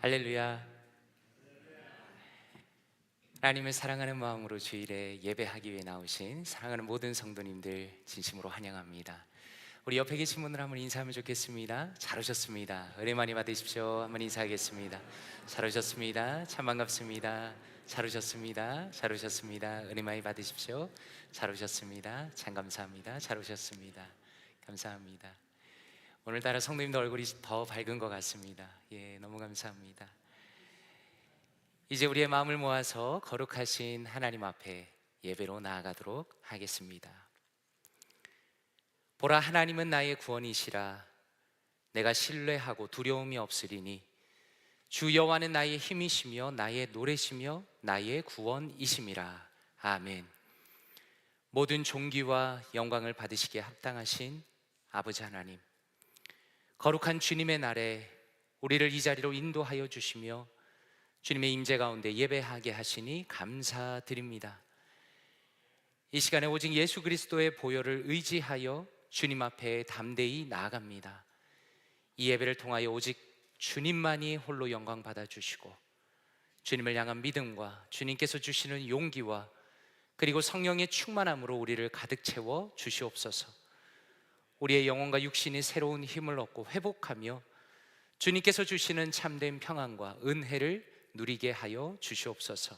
할렐루야. 하나님을 사랑하는 마음으로 주일에 예배하기 위해 나오신 사랑하는 모든 성도님들 진심으로 환영합니다. 우리 옆에 계신 분들 한번 인사하면 좋겠습니다. 잘 오셨습니다. 은혜 많이 받으십시오. 한번 인사하겠습니다. 잘 오셨습니다. 참 반갑습니다. 잘 오셨습니다. 잘 오셨습니다. 은혜 많이 받으십시오. 잘 오셨습니다. 참 감사합니다. 잘 오셨습니다. 감사합니다. 오늘따라 성도님들 얼굴이 더 밝은 것 같습니다. 너무 감사합니다. 이제 우리의 마음을 모아서 거룩하신 하나님 앞에 예배로 나아가도록 하겠습니다. 보라, 하나님은 나의 구원이시라. 내가 신뢰하고 두려움이 없으리니 주 여호와는 나의 힘이시며 나의 노래시며 나의 구원이심이라. 아멘. 모든 존귀와 영광을 받으시기에 합당하신 아버지 하나님, 거룩한 주님의 날에 우리를 이 자리로 인도하여 주시며 주님의 임재 가운데 예배하게 하시니 감사드립니다. 이 시간에 오직 예수 그리스도의 보혈을 의지하여 주님 앞에 담대히 나아갑니다. 이 예배를 통하여 오직 주님만이 홀로 영광 받아주시고 주님을 향한 믿음과 주님께서 주시는 용기와 그리고 성령의 충만함으로 우리를 가득 채워 주시옵소서. 우리의 영혼과 육신이 새로운 힘을 얻고 회복하며 주님께서 주시는 참된 평안과 은혜를 누리게 하여 주시옵소서.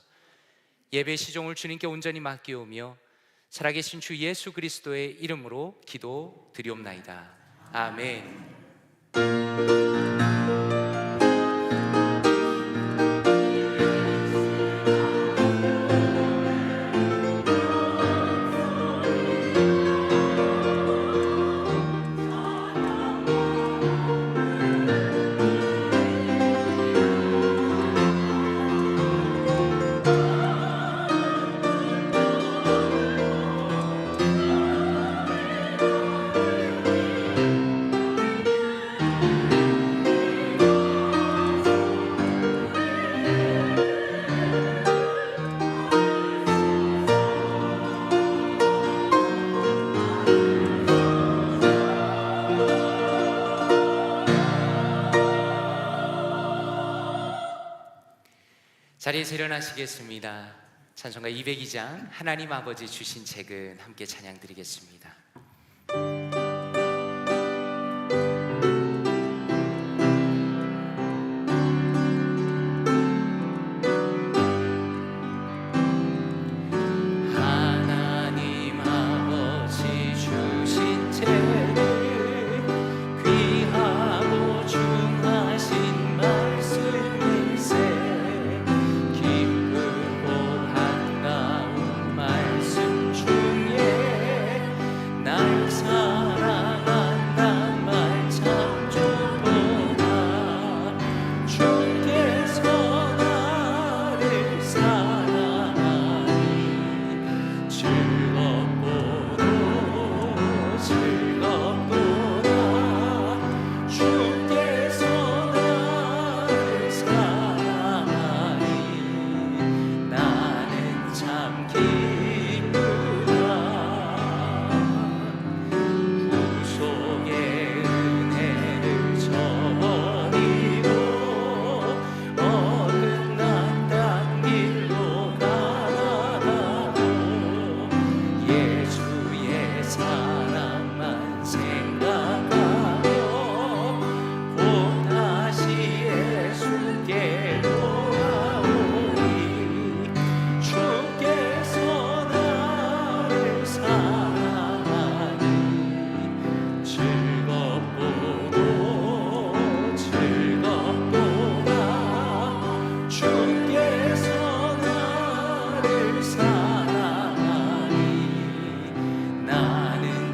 예배 시종을 주님께 온전히 맡기오며 살아계신 주 예수 그리스도의 이름으로 기도드리옵나이다. 아멘. 자리에서 일어나시겠습니다. 찬송가 202장 하나님 아버지 주신 책은 함께 찬양 드리겠습니다. 하나님 아버지 주신 책을 귀하고 중하신 말씀일세. 나는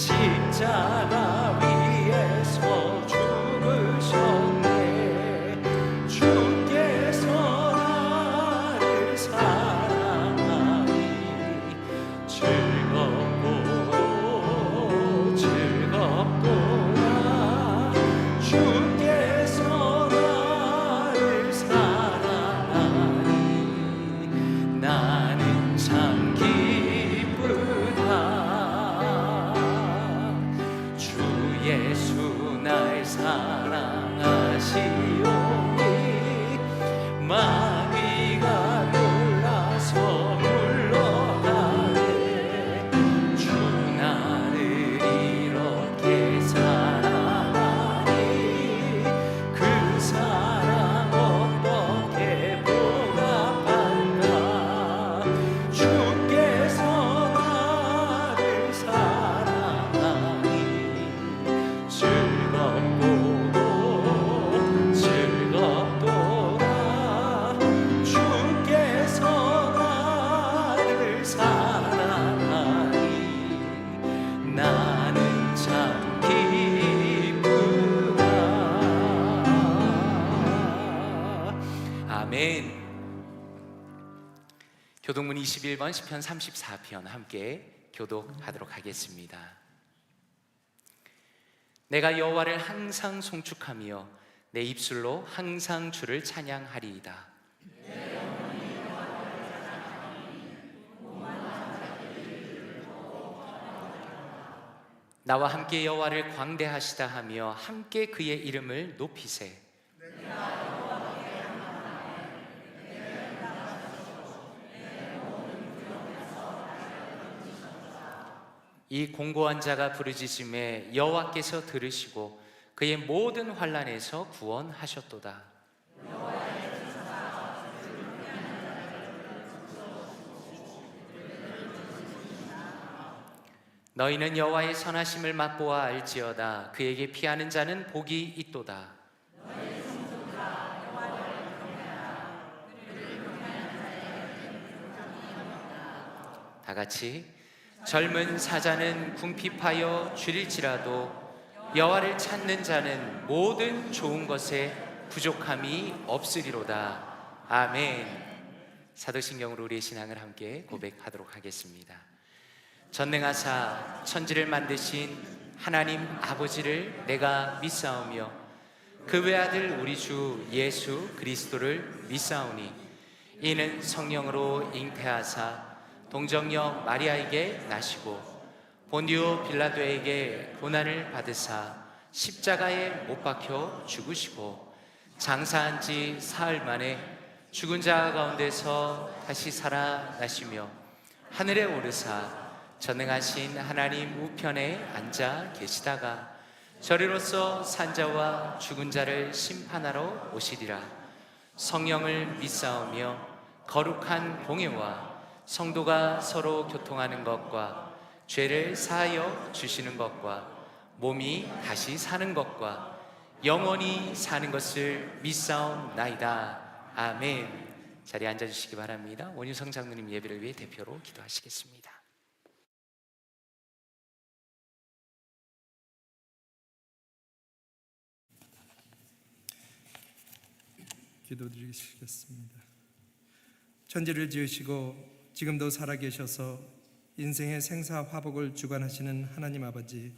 십자가 위에서 죽으셨네. 주께서 나를 사랑하니 즐겁고 즐겁도다. 주께서 나를 사랑하니 나는 참 기쁘다. 주 예수 날 사랑하시오니 마귀가 놀라서 물러가네. 주 나를 이렇게 사랑하니 그 사랑 어떻게 보답할까. 주께서 나를 사랑하니 즐겁고 즐겁도다. 주께서 나를 사랑하니 나는 참 기쁘다. 아멘. 교독문 21번 시편 34편 함께 교독하도록 하겠습니다. 내가 여호와를 항상 송축하며 내 입술로 항상 주를 찬양하리이다. 나와 함께 여호와를 광대하시다 하며 함께 그의 이름을 높이세. 이 공고한 자가 부르짖음에 여호와께서 들으시고 그의 모든 환난에서 구원하셨도다. 너희는 여호와의 선하심을 맛보아 알지어다. 그에게 피하는 자는 복이 있도다. 다 같이 젊은 사자는 궁핍하여 줄일지라도 여호와를 찾는 자는 모든 좋은 것에 부족함이 없으리로다. 아멘. 사도신경으로 우리의 신앙을 함께 고백하도록 하겠습니다. 전능하사 천지를 만드신 하나님 아버지를 내가 믿사오며 그 외아들 우리 주 예수 그리스도를 믿사오니 이는 성령으로 잉태하사 동정녀 마리아에게 나시고 본디오 빌라도에게 고난을 받으사 십자가에 못 박혀 죽으시고 장사한 지 사흘 만에 죽은 자 가운데서 다시 살아나시며 하늘에 오르사 전능하신 하나님 우편에 앉아 계시다가 저리로서 산자와 죽은 자를 심판하러 오시리라. 성령을 믿사오며 거룩한 공예와 성도가 서로 교통하는 것과 죄를 사하여 주시는 것과 몸이 다시 사는 것과 영원히 사는 것을 믿사옵나이다. 아멘. 자리에 앉아주시기 바랍니다. 원유성 장로님 예배를 위해 대표로 기도하시겠습니다. 기도드리겠습니다. 천지를 지으시고 지금도 살아계셔서 인생의 생사 화복을 주관하시는 하나님 아버지,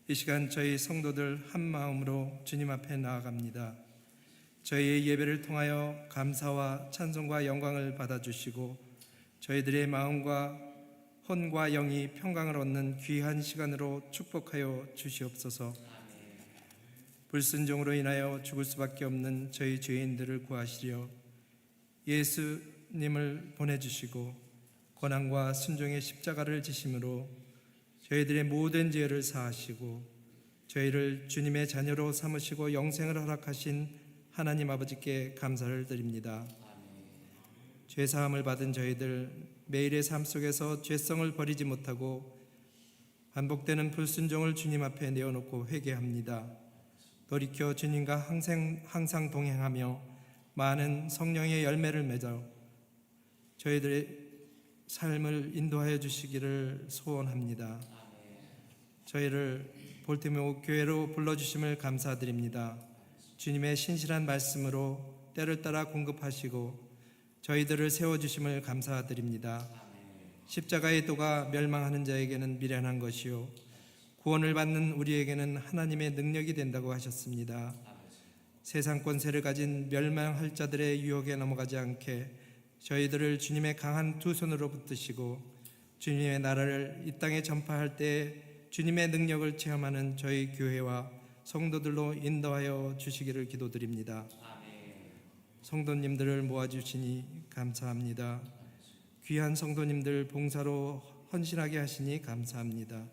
이 시간 저희 성도들 한 마음으로 주님 앞에 나아갑니다. 저희의 예배를 통하여 감사와 찬송과 영광을 받아주시고 저희들의 마음과 혼과 영이 평강을 얻는 귀한 시간으로 축복하여 주시옵소서. 불순종으로 인하여 죽을 수밖에 없는 저희 죄인들을 구하시려 예수님을 보내주시고 고난과 순종의 십자가를 지심으로 저희들의 모든 죄를 사하시고 저희를 주님의 자녀로 삼으시고 영생을 허락하신 하나님 아버지께 감사를 드립니다. 죄사함을 받은 저희들 매일의 삶 속에서 죄성을 버리지 못하고 반복되는 불순종을 주님 앞에 내어놓고 회개합니다. 돌이켜 주님과 항상 동행하며 많은 성령의 열매를 맺어 저희들의 삶을 인도하여 주시기를 소원합니다. 저희를 볼티모어 교회로 불러주심을 감사드립니다. 주님의 신실한 말씀으로 때를 따라 공급하시고 저희들을 세워주심을 감사드립니다. 십자가의 도가 멸망하는 자에게는 미련한 것이요 구원을 받는 우리에게는 하나님의 능력이 된다고 하셨습니다. 세상 권세를 가진 멸망할 자들의 유혹에 넘어가지 않게 저희들을 주님의 강한 두 손으로 붙드시고 주님의 나라를 이 땅에 전파할 때 주님의 능력을 체험하는 저희 교회와 성도들로 인도하여 주시기를 기도드립니다. 성도님들을 모아주시니 감사합니다. 귀한 성도님들 봉사로 헌신하게 하시니 감사합니다.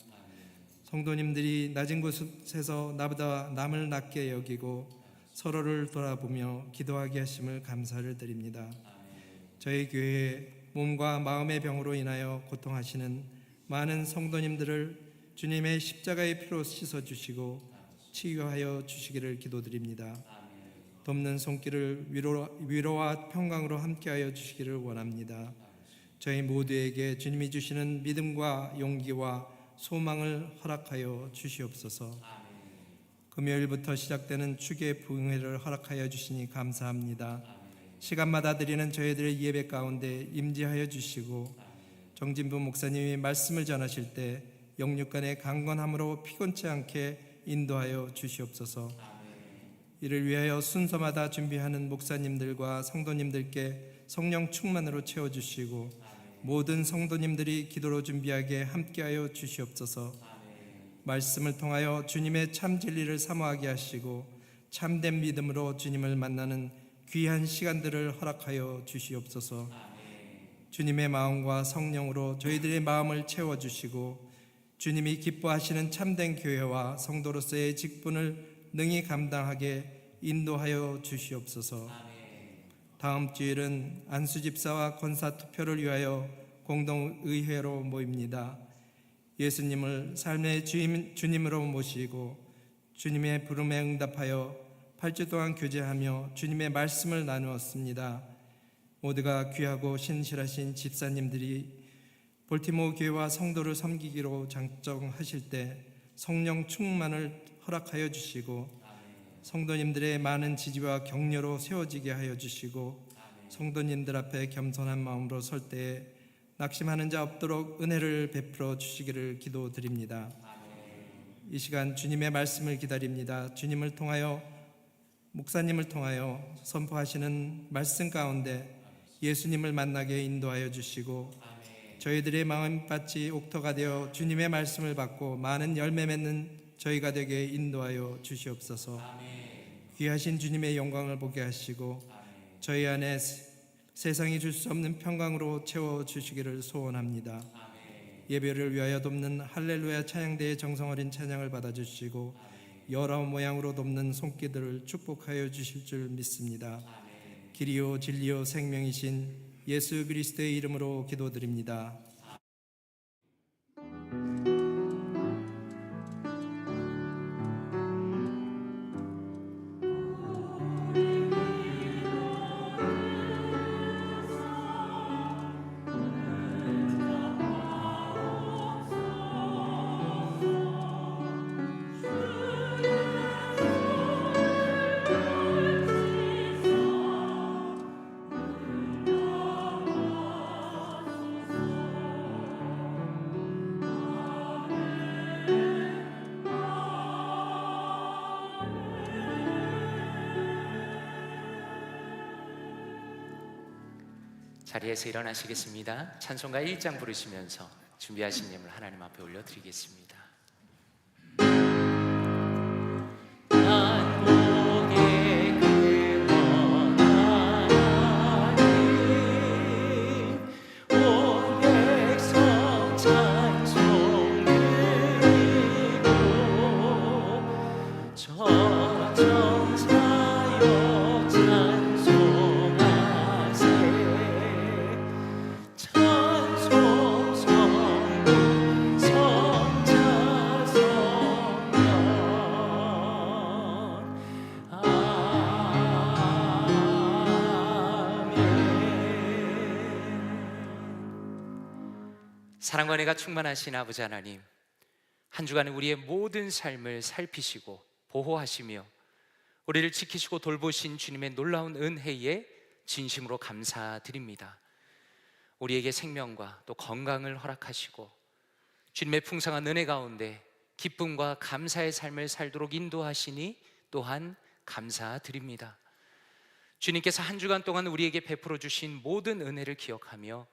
성도님들이 낮은 곳에서 나보다 남을 낮게 여기고 서로를 돌아보며 기도하게 하심을 감사를 드립니다. 저희 교회에 몸과 마음의 병으로 인하여 고통하시는 많은 성도님들을 주님의 십자가의 피로 씻어주시고 치유하여 주시기를 기도드립니다. 돕는 손길을 위로와 평강으로 함께하여 주시기를 원합니다. 저희 모두에게 주님이 주시는 믿음과 용기와 소망을 허락하여 주시옵소서. 금요일부터 시작되는 주기의 부흥회를 허락하여 주시니 감사합니다. 시간마다 드리는 저희들의 예배 가운데 임재하여 주시고 정진부 목사님이 말씀을 전하실 때 영육간의 강건함으로 피곤치 않게 인도하여 주시옵소서. 이를 위하여 순서마다 준비하는 목사님들과 성도님들께 성령 충만으로 채워주시고 모든 성도님들이 기도로 준비하게 함께하여 주시옵소서. 말씀을 통하여 주님의 참 진리를 사모하게 하시고 참된 믿음으로 주님을 만나는 귀한 시간들을 허락하여 주시옵소서. 주님의 마음과 성령으로 저희들의 마음을 채워주시고 주님이 기뻐하시는 참된 교회와 성도로서의 직분을 능히 감당하게 인도하여 주시옵소서. 다음 주일은 안수집사와 권사 투표를 위하여 공동의회로 모입니다. 예수님을 삶의 주님으로 모시고 주님의 부름에 응답하여 8주 동안 교제하며 주님의 말씀을 나누었습니다. 모두가 귀하고 신실하신 집사님들이 볼티모어 교회와 성도를 섬기기로 작정하실 때 성령 충만을 허락하여 주시고 성도님들의 많은 지지와 격려로 세워지게 하여 주시고 성도님들 앞에 겸손한 마음으로 설 때에 낙심하는 자 없도록 은혜를 베풀어 주시기를 기도드립니다. 이 시간 주님의 말씀을 기다립니다. 주님을 통하여 목사님을 통하여 선포하시는 말씀 가운데 예수님을 만나게 인도하여 주시고 저희들의 마음밭이 옥토가 되어 주님의 말씀을 받고 많은 열매 맺는 저희가 되게 인도하여 주시옵소서. 귀하신 주님의 영광을 보게 하시고 저희 안에 세상이 줄 수 없는 평강으로 채워주시기를 소원합니다. 예배를 위하여 돕는 할렐루야 찬양대의 정성어린 찬양을 받아주시고 여러 모양으로 돕는 손길들을 축복하여 주실 줄 믿습니다. 길이요 진리요 생명이신 예수 그리스도의 이름으로 기도드립니다. 자리에서 일어나시겠습니다. 찬송가 1장 부르시면서 준비하신 예물 하나님 앞에 올려드리겠습니다. 사랑과 은혜가 충만하신 아버지 하나님, 한 주간의 우리의 모든 삶을 살피시고 보호하시며 우리를 지키시고 돌보신 주님의 놀라운 은혜에 진심으로 감사드립니다. 우리에게 생명과 또 건강을 허락하시고 주님의 풍성한 은혜 가운데 기쁨과 감사의 삶을 살도록 인도하시니 또한 감사드립니다. 주님께서 한 주간 동안 우리에게 베풀어 주신 모든 은혜를 기억하며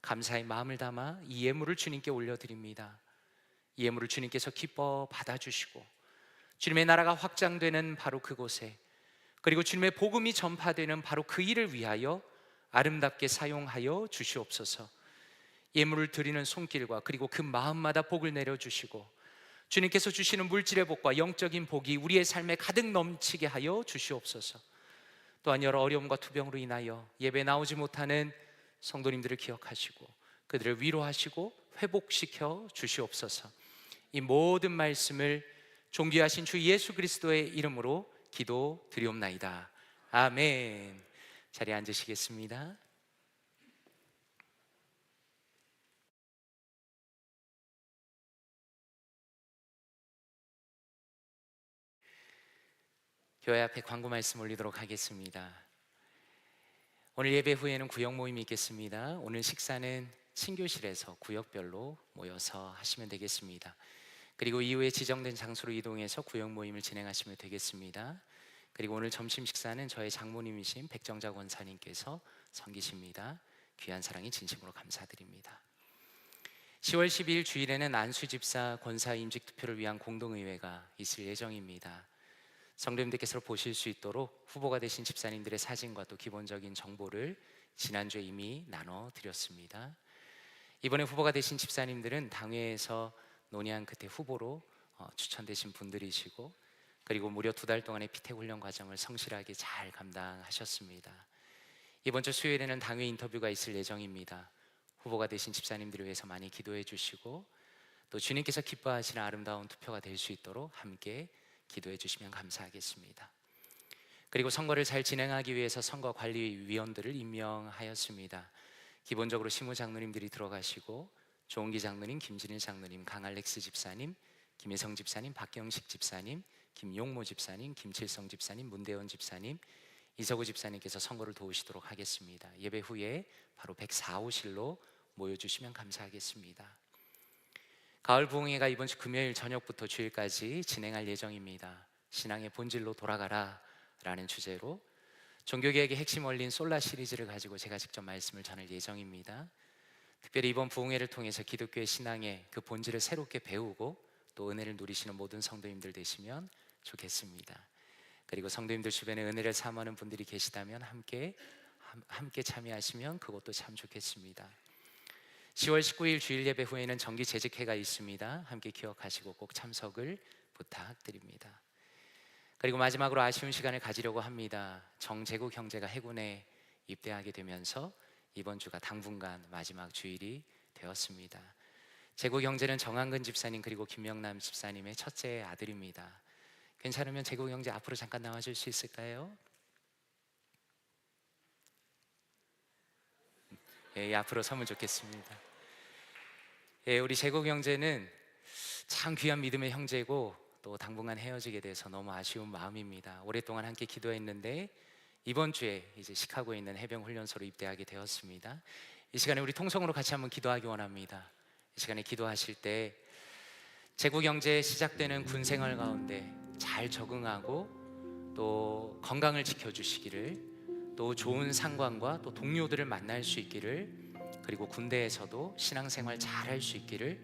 감사의 마음을 담아 이 예물을 주님께 올려드립니다. 이 예물을 주님께서 기뻐 받아주시고 주님의 나라가 확장되는 바로 그곳에, 그리고 주님의 복음이 전파되는 바로 그 일을 위하여 아름답게 사용하여 주시옵소서. 예물을 드리는 손길과 그리고 그 마음마다 복을 내려주시고 주님께서 주시는 물질의 복과 영적인 복이 우리의 삶에 가득 넘치게 하여 주시옵소서. 또한 여러 어려움과 투병으로 인하여 예배 나오지 못하는 성도님들을 기억하시고 그들을 위로하시고 회복시켜 주시옵소서. 이 모든 말씀을 존귀하신 주 예수 그리스도의 이름으로 기도드리옵나이다. 아멘. 자리에 앉으시겠습니다. 교회 앞에 광고 말씀 올리도록 하겠습니다. 오늘 예배 후에는 구역 모임이 있겠습니다. 오늘 식사는 신교실에서 구역별로 모여서 하시면 되겠습니다. 그리고 이후에 지정된 장소로 이동해서 구역 모임을 진행하시면 되겠습니다. 그리고 오늘 점심 식사는 저의 장모님이신 백정자 권사님께서 섬기십니다. 귀한 사랑이 진심으로 감사드립니다. 10월 12일 주일에는 안수 집사 권사 임직 투표를 위한 공동의회가 있을 예정입니다. 성도님들께서 보실 수 있도록 후보가 되신 집사님들의 사진과 또 기본적인 정보를 지난주에 이미 나눠드렸습니다. 이번에 후보가 되신 집사님들은 당회에서 논의한 끝에 후보로 추천되신 분들이시고 그리고 무려 2달 동안의 피택 훈련 과정을 성실하게 잘 감당하셨습니다. 이번 주 수요일에는 당회 인터뷰가 있을 예정입니다. 후보가 되신 집사님들을 위해서 많이 기도해 주시고 또 주님께서 기뻐하시는 아름다운 투표가 될 수 있도록 함께 기도해 주시면 감사하겠습니다. 그리고 선거를 잘 진행하기 위해서 선거관리위원들을 임명하였습니다. 기본적으로 시무장로님들이 들어가시고 조은기 장로님, 김진일 장로님, 강알렉스 집사님, 김혜성 집사님, 박경식 집사님, 김용모 집사님, 김칠성 집사님, 문대원 집사님, 이서구 집사님께서 선거를 도우시도록 하겠습니다. 예배 후에 바로 104호실로 모여주시면 감사하겠습니다. 가을 부흥회가 이번 주 금요일 저녁부터 주일까지 진행할 예정입니다. 신앙의 본질로 돌아가라 라는 주제로 종교개혁의 핵심 원리인 솔라 시리즈를 가지고 제가 직접 말씀을 전할 예정입니다. 특별히 이번 부흥회를 통해서 기독교의 신앙의 그 본질을 새롭게 배우고 또 은혜를 누리시는 모든 성도님들 되시면 좋겠습니다. 그리고 성도님들 주변에 은혜를 사모하는 분들이 계시다면 함께 참여하시면 그것도 참 좋겠습니다. 10월 19일 주일 예배 후에는 정기 재직회가 있습니다. 함께 기억하시고 꼭 참석을 부탁드립니다. 그리고 마지막으로 아쉬운 시간을 가지려고 합니다. 정재국 형제가 해군에 입대하게 되면서 이번 주가 당분간 마지막 주일이 되었습니다. 재국 형제는 정한근 집사님 그리고 김명남 집사님의 첫째 아들입니다. 괜찮으면 재국 형제 앞으로 잠깐 나와줄 수 있을까요? 예, 앞으로 서면 좋겠습니다. 예, 우리 재국 형제는 참 귀한 믿음의 형제고 또 당분간 헤어지게 돼서 너무 아쉬운 마음입니다. 오랫동안 함께 기도했는데 이번 주에 이제 시카고에 있는 해병 훈련소로 입대하게 되었습니다. 이 시간에 우리 통성으로 같이 한번 기도하기 원합니다. 이 시간에 기도하실 때 재국 형제 시작되는 군 생활 가운데 잘 적응하고 또 건강을 지켜주시기를, 또 좋은 상관과 또 동료들을 만날 수 있기를, 그리고 군대에서도 신앙생활 잘 할 수 있기를,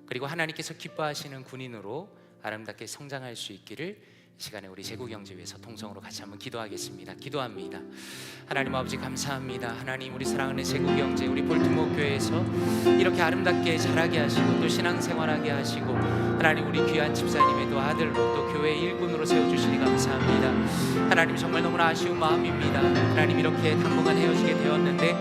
그리고 하나님께서 기뻐하시는 군인으로 아름답게 성장할 수 있기를 이 시간에 우리 재국 형제 위해서 통성으로 같이 한번 기도하겠습니다. 기도합니다. 하나님 아버지 감사합니다. 하나님, 우리 사랑하는 재국 형제, 우리 볼티모어 교회에서 이렇게 아름답게 자라게 하시고 또 신앙생활하게 하시고 하나님, 우리 귀한 집사님의 또 아들로 또 교회 일꾼으로 세워주시니 감사합니다. 하나님, 정말 너무나 아쉬운 마음입니다. 하나님, 이렇게 당분간 헤어지게 되었는데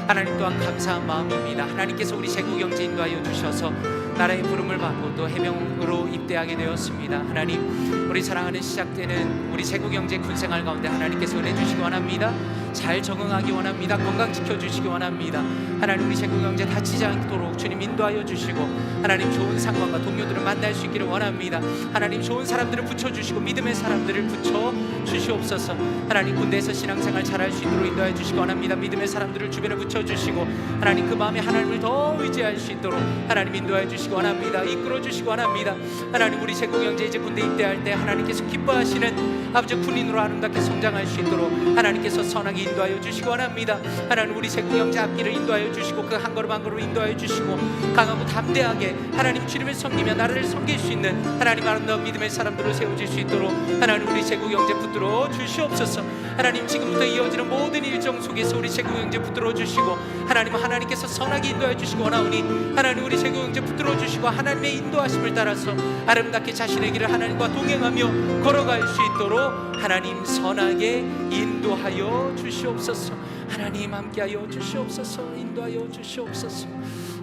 하나님 또한 감사한 마음입니다. 하나님께서 우리 재국 형제 인도하여 주셔서 나라의 부름을 받고 또 해병으로 입대하게 되었습니다. 하나님, 우리 사랑하는 시작되는 우리 재국 형제 군생활 가운데 하나님께서 은혜 주시기 원합니다. 잘 적응하기 원합니다. 건강 지켜주시기 원합니다. 하나님 우리 제국 형제 다치지 않도록 주님 인도하여 주시고 하나님 좋은 상관과 동료들을 만날 수 있기를 원합니다. 하나님 좋은 사람들을 붙여주시고 믿음의 사람들을 붙여주시옵소서. 하나님 군대에서 신앙생활 잘할 수 있도록 인도하여 주시기 원합니다. 믿음의 사람들을 주변에 붙여주시고 하나님 그 마음에 하나님을 더 의지할 수 있도록 하나님 인도하여 주시기 원합니다. 이끌어 주시기 원합니다. 하나님 우리 제국 형제 이제 군대 입대할 때 하나님께서 기뻐하시는 아버지 군인으로 아름답게 성장할 수 있도록 하나님께서 선하게 인도하여 주시기 원합니다. 하나님 우리 제국 형제 앞길을 인도하여 주시고 그 한 걸음 한 걸음 인도하여 주시고 강하고 담대하게 하나님 주님을 섬기며 나라를 섬길 수 있는 하나님 아름다운 믿음의 사람들을 세워줄 수 있도록 하나님 우리 제국 형제 붙들어 주시옵소서. 하나님 지금부터 이어지는 모든 일정 속에서 우리 제국 형제 붙들어 주시고 하나님께서 선하게 인도하여 주시기 원하오니 하나님 우리 제국 형제 붙들어 주시고 하나님의 인도하심을 따라서 아름답게 자신의 길을 하나님과 동행하며 걸어갈 수 있도록 하나님 선하게 인도하여 주시옵소서. 하나님 함께하여 주시옵소서. 인도하여 주시옵소서.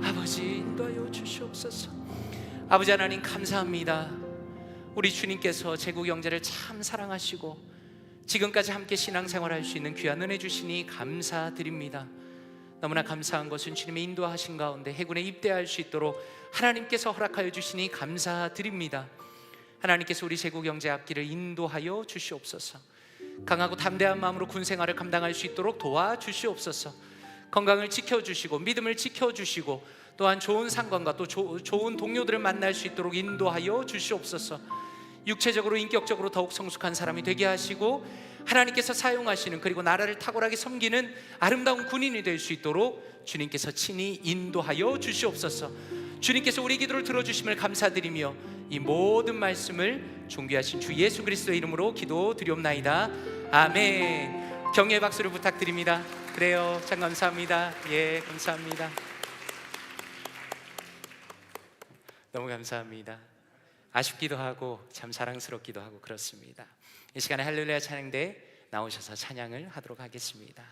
아버지 인도하여 주시옵소서. 아버지 하나님 감사합니다. 우리 주님께서 제국 형제를 참 사랑하시고 지금까지 함께 신앙생활할 수 있는 귀한 은혜 주시니 감사드립니다. 너무나 감사한 것은 주님의 인도하신 가운데 해군에 입대할 수 있도록 하나님께서 허락하여 주시니 감사드립니다. 하나님께서 우리 제국 형제 앞길을 인도하여 주시옵소서. 강하고 담대한 마음으로 군생활을 감당할 수 있도록 도와주시옵소서. 건강을 지켜주시고 믿음을 지켜주시고 또한 좋은 상관과 또 좋은 동료들을 만날 수 있도록 인도하여 주시옵소서. 육체적으로 인격적으로 더욱 성숙한 사람이 되게 하시고 하나님께서 사용하시는 그리고 나라를 탁월하게 섬기는 아름다운 군인이 될 수 있도록 주님께서 친히 인도하여 주시옵소서. 주님께서 우리 기도를 들어주심을 감사드리며 이 모든 말씀을 존귀하신 주 예수 그리스도의 이름으로 기도드리옵나이다. 아멘. 격려의 박수를 부탁드립니다. 그래요. 참 감사합니다. 예, 감사합니다. 너무 감사합니다. 아쉽기도 하고 참 사랑스럽기도 하고 그렇습니다. 이 시간에 할렐루야 찬양대에 나오셔서 찬양을 하도록 하겠습니다.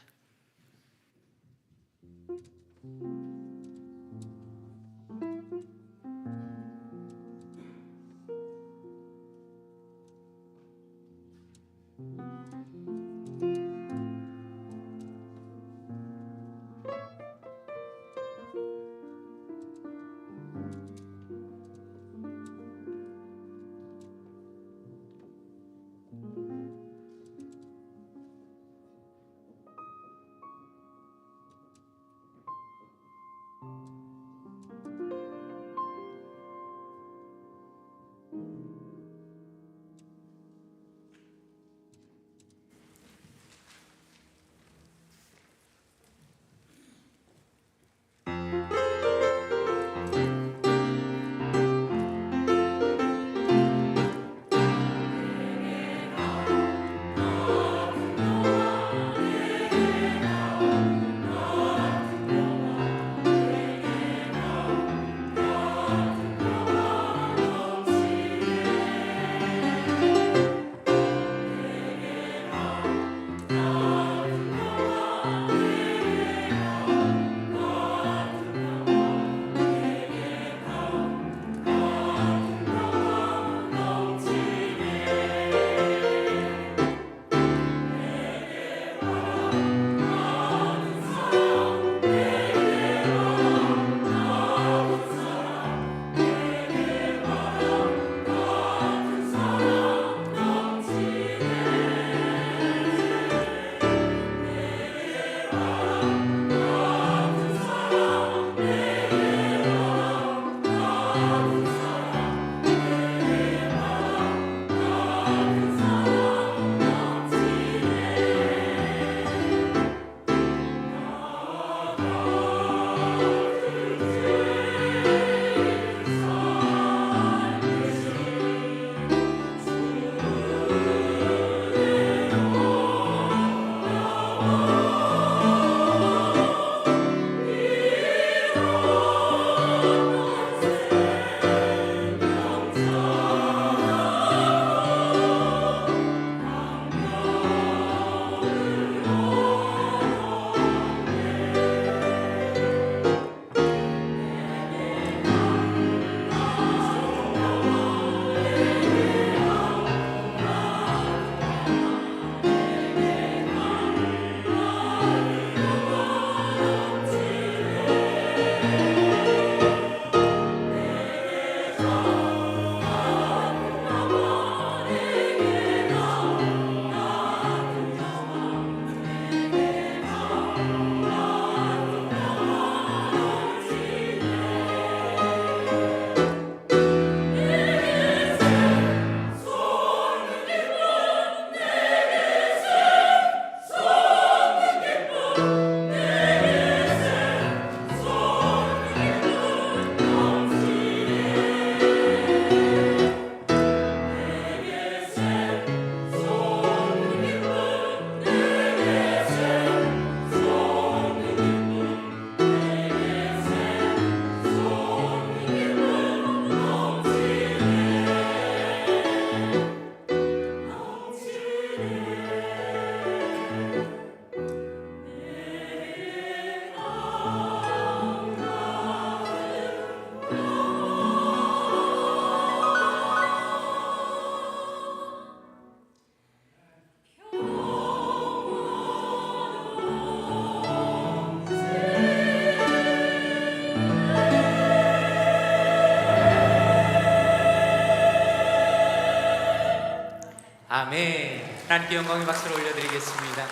아멘. 하나님께 영광의 박수를 올려드리겠습니다.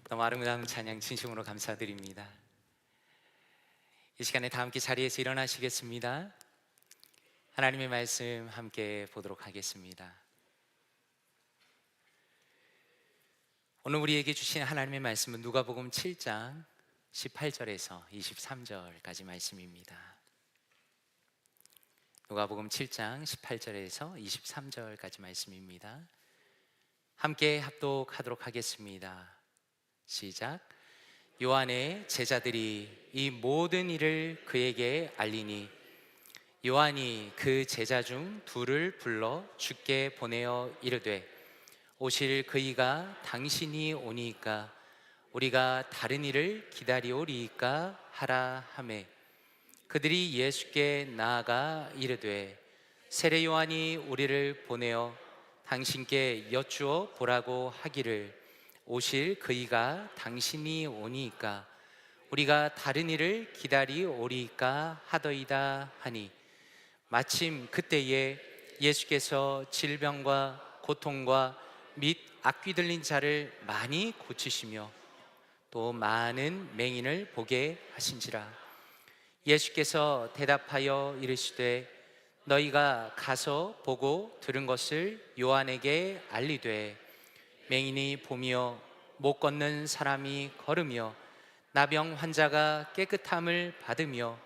너무 아름다운 찬양 진심으로 감사드립니다. 이 시간에 다 함께 자리에서 일어나시겠습니다. 하나님의 말씀 함께 보도록 하겠습니다. 오늘 우리에게 주신 하나님의 말씀은 누가복음 7장 18절에서 23절까지 말씀입니다. 누가복음 7장 18절에서 23절까지 말씀입니다. 함께 합독하도록 하겠습니다. 시작. 요한의 제자들이 이 모든 일을 그에게 알리니 요한이 그 제자 중 둘을 불러 주께 보내어 이르되 오실 그이가 당신이 오니까 우리가 다른 일을 기다리오리이까 하라 하매 그들이 예수께 나아가 이르되 세례 요한이 우리를 보내어 당신께 여쭈어 보라고 하기를 오실 그이가 당신이 오니까 우리가 다른 일을 기다리오리이까 하더이다 하니 마침 그때에 예수께서 질병과 고통과 및 악귀 들린 자를 많이 고치시며 또 많은 맹인을 보게 하신지라. 예수께서 대답하여 이르시되 너희가 가서 보고 들은 것을 요한에게 알리되 맹인이 보며 못 걷는 사람이 걸으며 나병 환자가 깨끗함을 받으며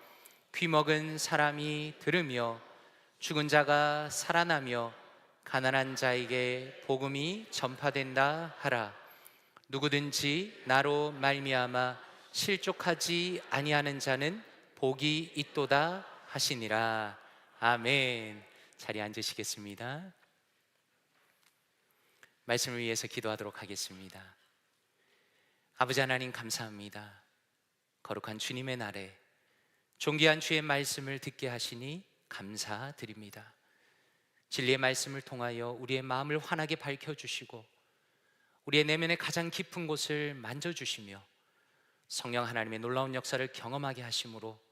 귀 먹은 사람이 들으며 죽은 자가 살아나며 가난한 자에게 복음이 전파된다 하라. 누구든지 나로 말미암아 실족하지 아니하는 자는 복이 있도다 하시니라. 아멘. 자리에 앉으시겠습니다. 말씀을 위해서 기도하도록 하겠습니다. 아버지 하나님 감사합니다. 거룩한 주님의 날에 존귀한 주의 말씀을 듣게 하시니 감사드립니다. 진리의 말씀을 통하여 우리의 마음을 환하게 밝혀주시고 우리의 내면의 가장 깊은 곳을 만져주시며 성령 하나님의 놀라운 역사를 경험하게 하심으로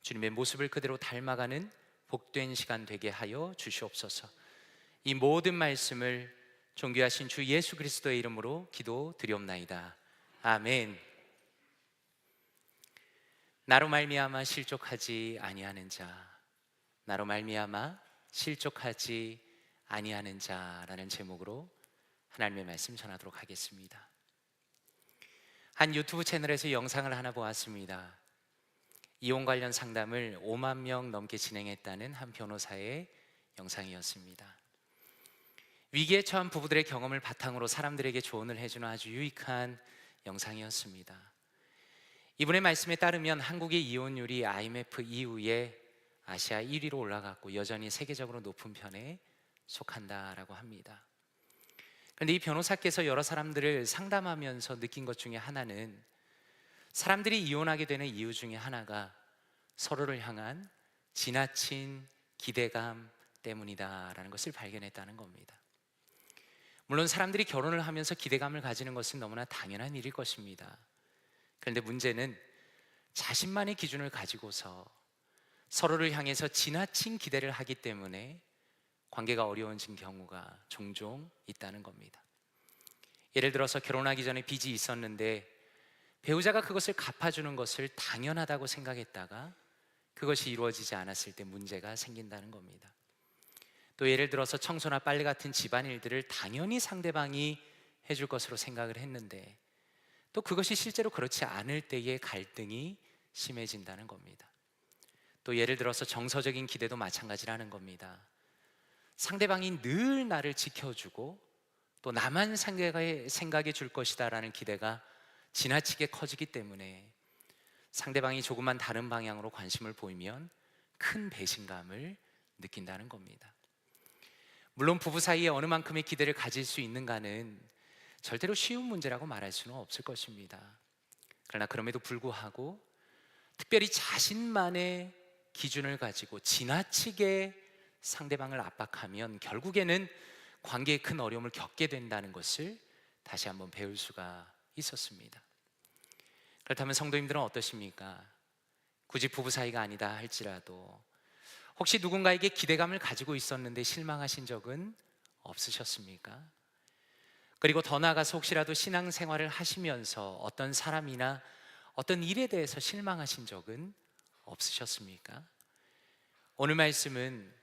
주님의 모습을 그대로 닮아가는 복된 시간 되게 하여 주시옵소서. 이 모든 말씀을 존귀하신 주 예수 그리스도의 이름으로 기도드리옵나이다. 아멘. 나로 말미암아 실족하지 아니하는 자, 나로 말미암아 실족하지 아니하는 자라는 제목으로 하나님의 말씀 전하도록 하겠습니다. 한 유튜브 채널에서 영상을 하나 보았습니다. 이혼 관련 상담을 5만 명 넘게 진행했다는 한 변호사의 영상이었습니다. 위기에 처한 부부들의 경험을 바탕으로 사람들에게 조언을 해주는 아주 유익한 영상이었습니다. 이분의 말씀에 따르면 한국의 이혼율이 IMF 이후에 아시아 1위로 올라갔고 여전히 세계적으로 높은 편에 속한다라고 합니다. 그런데 이 변호사께서 여러 사람들을 상담하면서 느낀 것 중에 하나는 사람들이 이혼하게 되는 이유 중에 하나가 서로를 향한 지나친 기대감 때문이다라는 것을 발견했다는 겁니다. 물론 사람들이 결혼을 하면서 기대감을 가지는 것은 너무나 당연한 일일 것입니다. 그런데 문제는 자신만의 기준을 가지고서 서로를 향해서 지나친 기대를 하기 때문에 관계가 어려워진 경우가 종종 있다는 겁니다. 예를 들어서 결혼하기 전에 빚이 있었는데 배우자가 그것을 갚아주는 것을 당연하다고 생각했다가 그것이 이루어지지 않았을 때 문제가 생긴다는 겁니다. 또 예를 들어서 청소나 빨래 같은 집안일들을 당연히 상대방이 해줄 것으로 생각을 했는데 또 그것이 실제로 그렇지 않을 때의 갈등이 심해진다는 겁니다. 또 예를 들어서 정서적인 기대도 마찬가지라는 겁니다. 상대방이 늘 나를 지켜주고 또 나만 생각해 줄 것이다 라는 기대가 지나치게 커지기 때문에 상대방이 조금만 다른 방향으로 관심을 보이면 큰 배신감을 느낀다는 겁니다. 물론 부부 사이에 어느 만큼의 기대를 가질 수 있는가는 절대로 쉬운 문제라고 말할 수는 없을 것입니다. 그러나 그럼에도 불구하고 특별히 자신만의 기준을 가지고 지나치게 상대방을 압박하면 결국에는 관계에 큰 어려움을 겪게 된다는 것을 다시 한번 배울 수가 있었습니다. 그렇다면 성도님들은 어떠십니까? 굳이 부부 사이가 아니다 할지라도 혹시 누군가에게 기대감을 가지고 있었는데 실망하신 적은 없으셨습니까? 그리고 더 나아가서 혹시라도 신앙생활을 하시면서 어떤 사람이나 어떤 일에 대해서 실망하신 적은 없으셨습니까? 오늘 말씀은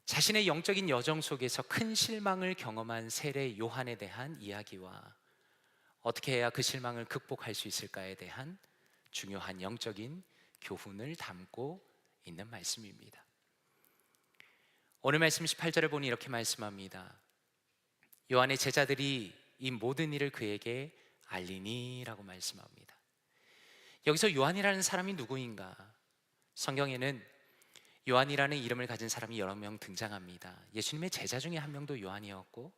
자신의 영적인 여정 속에서 큰 실망을 경험한 세례 요한에 대한 이야기와 어떻게 해야 그 실망을 극복할 수 있을까에 대한 중요한 영적인 교훈을 담고 있는 말씀입니다. 오늘 말씀 18절에 보니 이렇게 말씀합니다. 요한의 제자들이 이 모든 일을 그에게 알리니 라고 말씀합니다. 여기서 요한이라는 사람이 누구인가? 성경에는 요한이라는 이름을 가진 사람이 여러 명 등장합니다. 예수님의 제자 중에 한 명도 요한이었고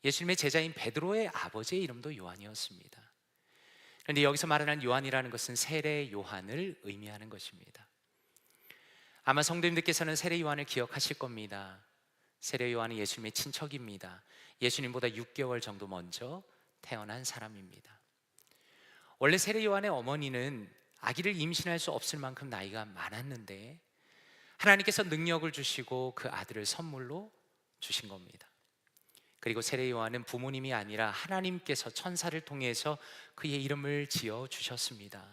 예수님의 제자인 베드로의 아버지의 이름도 요한이었습니다. 그런데 여기서 말하는 요한이라는 것은 세례 요한을 의미하는 것입니다. 아마 성도님들께서는 세례 요한을 기억하실 겁니다. 세례 요한은 예수님의 친척입니다. 예수님보다 6개월 정도 먼저 태어난 사람입니다. 원래 세례 요한의 어머니는 아기를 임신할 수 없을 만큼 나이가 많았는데 하나님께서 능력을 주시고 그 아들을 선물로 주신 겁니다. 그리고 세례 요한은 부모님이 아니라 하나님께서 천사를 통해서 그의 이름을 지어 주셨습니다.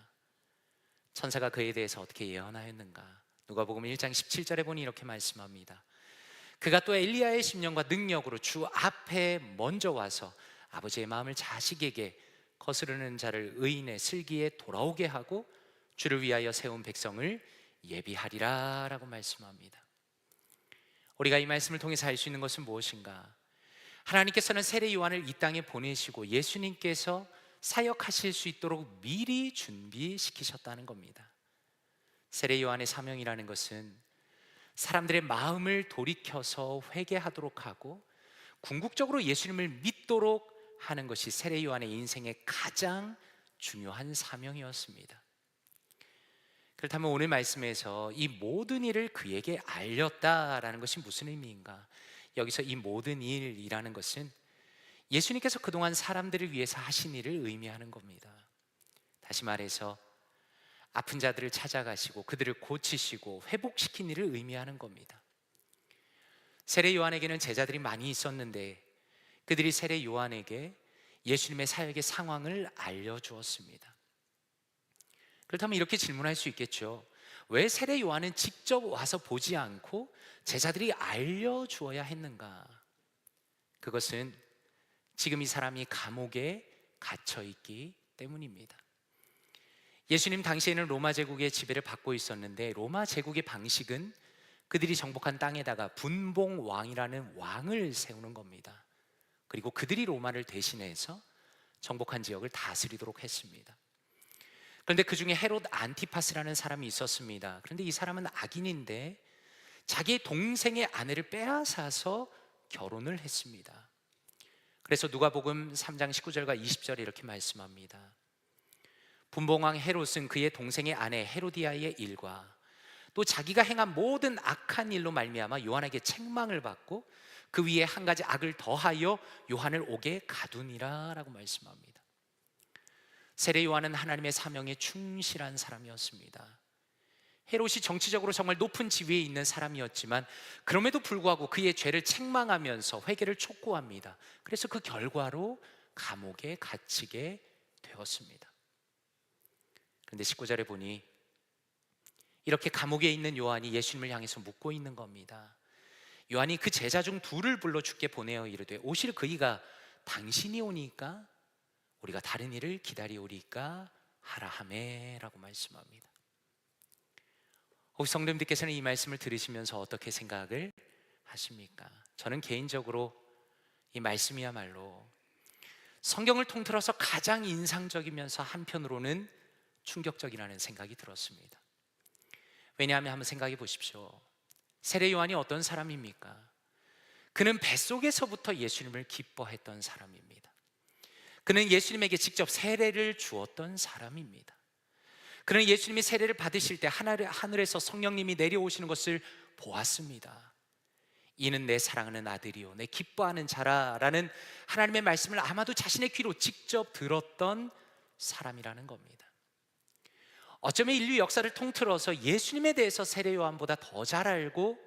천사가 그에 대해서 어떻게 예언하였는가? 누가복음 1장 17절에 보니 이렇게 말씀합니다. 그가 또 엘리야의 심령과 능력으로 주 앞에 먼저 와서 아버지의 마음을 자식에게 거스르는 자를 의인의 슬기에 돌아오게 하고 주를 위하여 세운 백성을 예비하리라 라고 말씀합니다. 우리가 이 말씀을 통해서 알 수 있는 것은 무엇인가? 하나님께서는 세례 요한을 이 땅에 보내시고 예수님께서 사역하실 수 있도록 미리 준비시키셨다는 겁니다. 세례 요한의 사명이라는 것은 사람들의 마음을 돌이켜서 회개하도록 하고 궁극적으로 예수님을 믿도록 하는 것이 세례 요한의 인생의 가장 중요한 사명이었습니다. 그렇다면 오늘 말씀에서 이 모든 일을 그에게 알렸다라는 것이 무슨 의미인가? 여기서 이 모든 일이라는 것은 예수님께서 그동안 사람들을 위해서 하신 일을 의미하는 겁니다. 다시 말해서 아픈 자들을 찾아가시고 그들을 고치시고 회복시킨 일을 의미하는 겁니다. 세례 요한에게는 제자들이 많이 있었는데 그들이 세례 요한에게 예수님의 사역의 상황을 알려주었습니다. 그렇다면 이렇게 질문할 수 있겠죠. 왜 세례 요한은 직접 와서 보지 않고 제자들이 알려주어야 했는가? 그것은 지금 이 사람이 감옥에 갇혀있기 때문입니다. 예수님 당시에는 로마 제국의 지배를 받고 있었는데 로마 제국의 방식은 그들이 정복한 땅에다가 분봉왕이라는 왕을 세우는 겁니다. 그리고 그들이 로마를 대신해서 정복한 지역을 다스리도록 했습니다. 그런데 그 중에 헤롯 안티파스라는 사람이 있었습니다. 그런데 이 사람은 악인인데 자기 동생의 아내를 빼앗아서 결혼을 했습니다. 그래서 누가복음 3장 19절과 20절에 이렇게 말씀합니다. 분봉왕 헤롯은 그의 동생의 아내 헤로디아의 일과 또 자기가 행한 모든 악한 일로 말미암아 요한에게 책망을 받고 그 위에 한 가지 악을 더하여 요한을 옥에 가두니라 라고 말씀합니다. 세례 요한은 하나님의 사명에 충실한 사람이었습니다. 헤롯이 정치적으로 정말 높은 지위에 있는 사람이었지만 그럼에도 불구하고 그의 죄를 책망하면서 회개를 촉구합니다. 그래서 그 결과로 감옥에 갇히게 되었습니다. 그런데 19절에 보니 이렇게 감옥에 있는 요한이 예수님을 향해서 묻고 있는 겁니다. 요한이 그 제자 중 둘을 불러 주께 보내어 이르되 오실 그이가 당신이 오니까 우리가 다른 일을 기다리오리까 하라 하매 라고 말씀합니다. 혹시 성도님들께서는 이 말씀을 들으시면서 어떻게 생각을 하십니까? 저는 개인적으로 이 말씀이야말로 성경을 통틀어서 가장 인상적이면서 한편으로는 충격적이라는 생각이 들었습니다. 왜냐하면 한번 생각해 보십시오. 세례 요한이 어떤 사람입니까? 그는 뱃속에서부터 예수님을 기뻐했던 사람입니다. 그는 예수님에게 직접 세례를 주었던 사람입니다. 그는 예수님이 세례를 받으실 때 하늘에서 성령님이 내려오시는 것을 보았습니다. 이는 내 사랑하는 아들이요 내 기뻐하는 자라라는 하나님의 말씀을 아마도 자신의 귀로 직접 들었던 사람이라는 겁니다. 어쩌면 인류 역사를 통틀어서 예수님에 대해서 세례 요한보다 더 잘 알고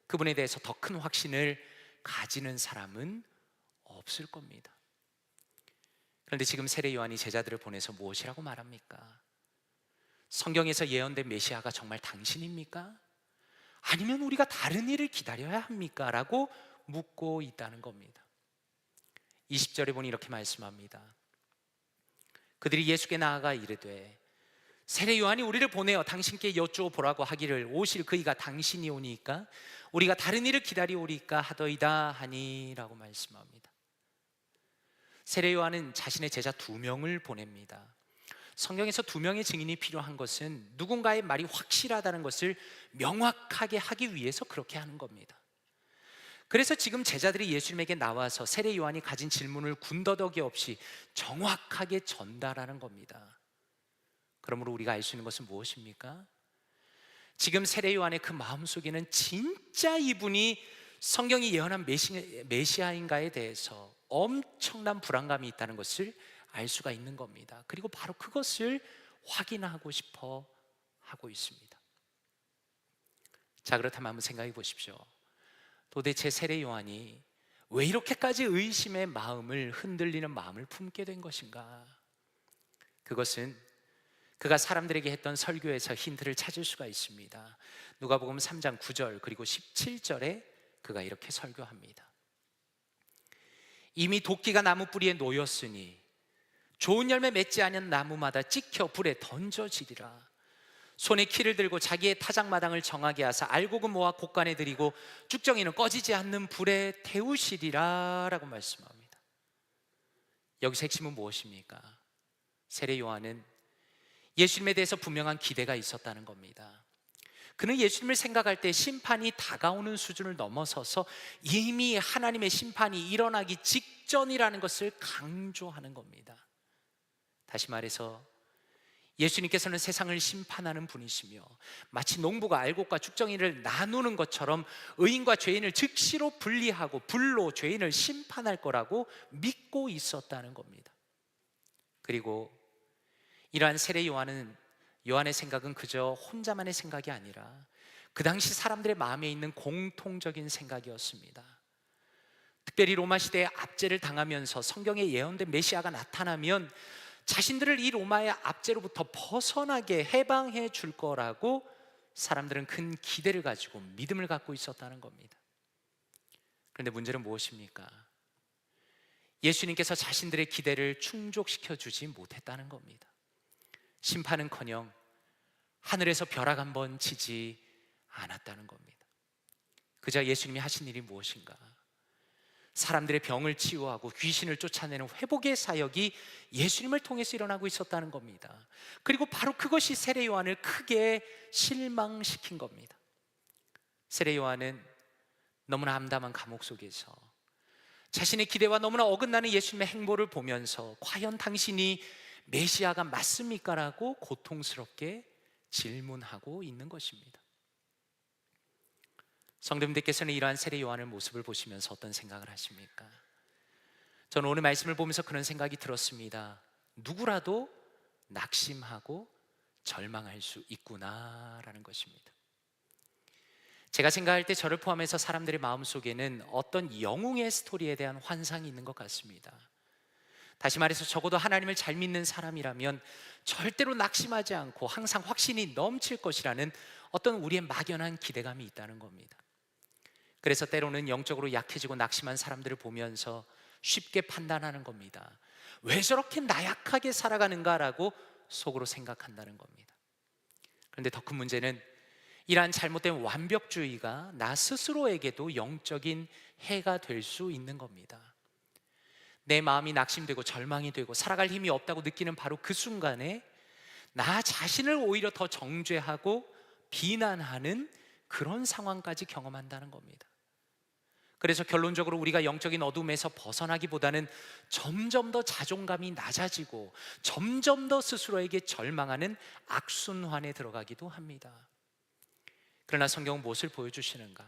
그분에 대해서 더 큰 확신을 가지는 사람은 없을 겁니다. 그런데 지금 세례 요한이 제자들을 보내서 무엇이라고 말합니까? 성경에서 예언된 메시아가 정말 당신입니까? 아니면 우리가 다른 일을 기다려야 합니까? 라고 묻고 있다는 겁니다. 20절에 보니 이렇게 말씀합니다. 그들이 예수께 나아가 이르되 세례 요한이 우리를 보내어 당신께 여쭈어보라고 하기를 오실 그이가 당신이 오니까 우리가 다른 일을 기다리오리까 하더이다 하니 라고 말씀합니다. 세례 요한은 자신의 제자 2명을 보냅니다. 성경에서 2명의 증인이 필요한 것은 누군가의 말이 확실하다는 것을 명확하게 하기 위해서 그렇게 하는 겁니다. 그래서 지금 제자들이 예수님에게 나와서 세례 요한이 가진 질문을 군더더기 없이 정확하게 전달하는 겁니다. 그러므로 우리가 알 수 있는 것은 무엇입니까? 지금 세례 요한의 그 마음속에는 진짜 이분이 성경이 예언한 메시아인가에 대해서 엄청난 불안감이 있다는 것을 알 수가 있는 겁니다. 그리고 바로 그것을 확인하고 싶어 하고 있습니다. 자, 그렇다면 한번 생각해 보십시오. 도대체 세례 요한이 왜 이렇게까지 의심의 마음을, 흔들리는 마음을 품게 된 것인가? 그것은 그가 사람들에게 했던 설교에서 힌트를 찾을 수가 있습니다. 누가복음 3장 9절 그리고 17절에 그가 이렇게 설교합니다. 이미 도끼가 나무 뿌리에 놓였으니 좋은 열매 맺지 않은 나무마다 찍혀 불에 던져지리라. 손에 키를 들고 자기의 타작마당을 정하게 하사 알곡은 모아 곡간에 들이고 쭉정이는 꺼지지 않는 불에 태우시리라 라고 말씀합니다. 여기서 핵심은 무엇입니까? 세례 요한은 예수님에 대해서 분명한 기대가 있었다는 겁니다. 그는 예수님을 생각할 때 심판이 다가오는 수준을 넘어서서 이미 하나님의 심판이 일어나기 직전이라는 것을 강조하는 겁니다. 다시 말해서 예수님께서는 세상을 심판하는 분이시며 마치 농부가 알곡과 쭉정이를 나누는 것처럼 의인과 죄인을 즉시로 분리하고 불로 죄인을 심판할 거라고 믿고 있었다는 겁니다. 그리고 이러한 세례 요한의 생각은 그저 혼자만의 생각이 아니라 그 당시 사람들의 마음에 있는 공통적인 생각이었습니다. 특별히 로마 시대에 압제를 당하면서 성경에 예언된 메시아가 나타나면 자신들을 이 로마의 압제로부터 벗어나게 해방해 줄 거라고 사람들은 큰 기대를 가지고 믿음을 갖고 있었다는 겁니다. 그런데 문제는 무엇입니까? 예수님께서 자신들의 기대를 충족시켜 주지 못했다는 겁니다. 심판은커녕 하늘에서 벼락 한 번 치지 않았다는 겁니다. 그저 예수님이 하신 일이 무엇인가? 사람들의 병을 치유하고 귀신을 쫓아내는 회복의 사역이 예수님을 통해서 일어나고 있었다는 겁니다. 그리고 바로 그것이 세례 요한을 크게 실망시킨 겁니다. 세례 요한은 너무나 암담한 감옥 속에서 자신의 기대와 너무나 어긋나는 예수님의 행보를 보면서 과연 당신이 메시아가 맞습니까? 라고 고통스럽게 질문하고 있는 것입니다. 성도님들께서는 이러한 세례 요한의 모습을 보시면서 어떤 생각을 하십니까? 저는 오늘 말씀을 보면서 그런 생각이 들었습니다. 누구라도 낙심하고 절망할 수 있구나라는 것입니다. 제가 생각할 때 저를 포함해서 사람들의 마음속에는 어떤 영웅의 스토리에 대한 환상이 있는 것 같습니다. 다시 말해서 적어도 하나님을 잘 믿는 사람이라면 절대로 낙심하지 않고 항상 확신이 넘칠 것이라는 어떤 우리의 막연한 기대감이 있다는 겁니다. 그래서 때로는 영적으로 약해지고 낙심한 사람들을 보면서 쉽게 판단하는 겁니다. 왜 저렇게 나약하게 살아가는가라고 속으로 생각한다는 겁니다. 그런데 더 큰 문제는 이러한 잘못된 완벽주의가 나 스스로에게도 영적인 해가 될 수 있는 겁니다. 내 마음이 낙심되고 절망이 되고 살아갈 힘이 없다고 느끼는 바로 그 순간에 나 자신을 오히려 더 정죄하고 비난하는 그런 상황까지 경험한다는 겁니다. 그래서 결론적으로 우리가 영적인 어둠에서 벗어나기보다는 점점 더 자존감이 낮아지고 점점 더 스스로에게 절망하는 악순환에 들어가기도 합니다. 그러나 성경은 무엇을 보여주시는가?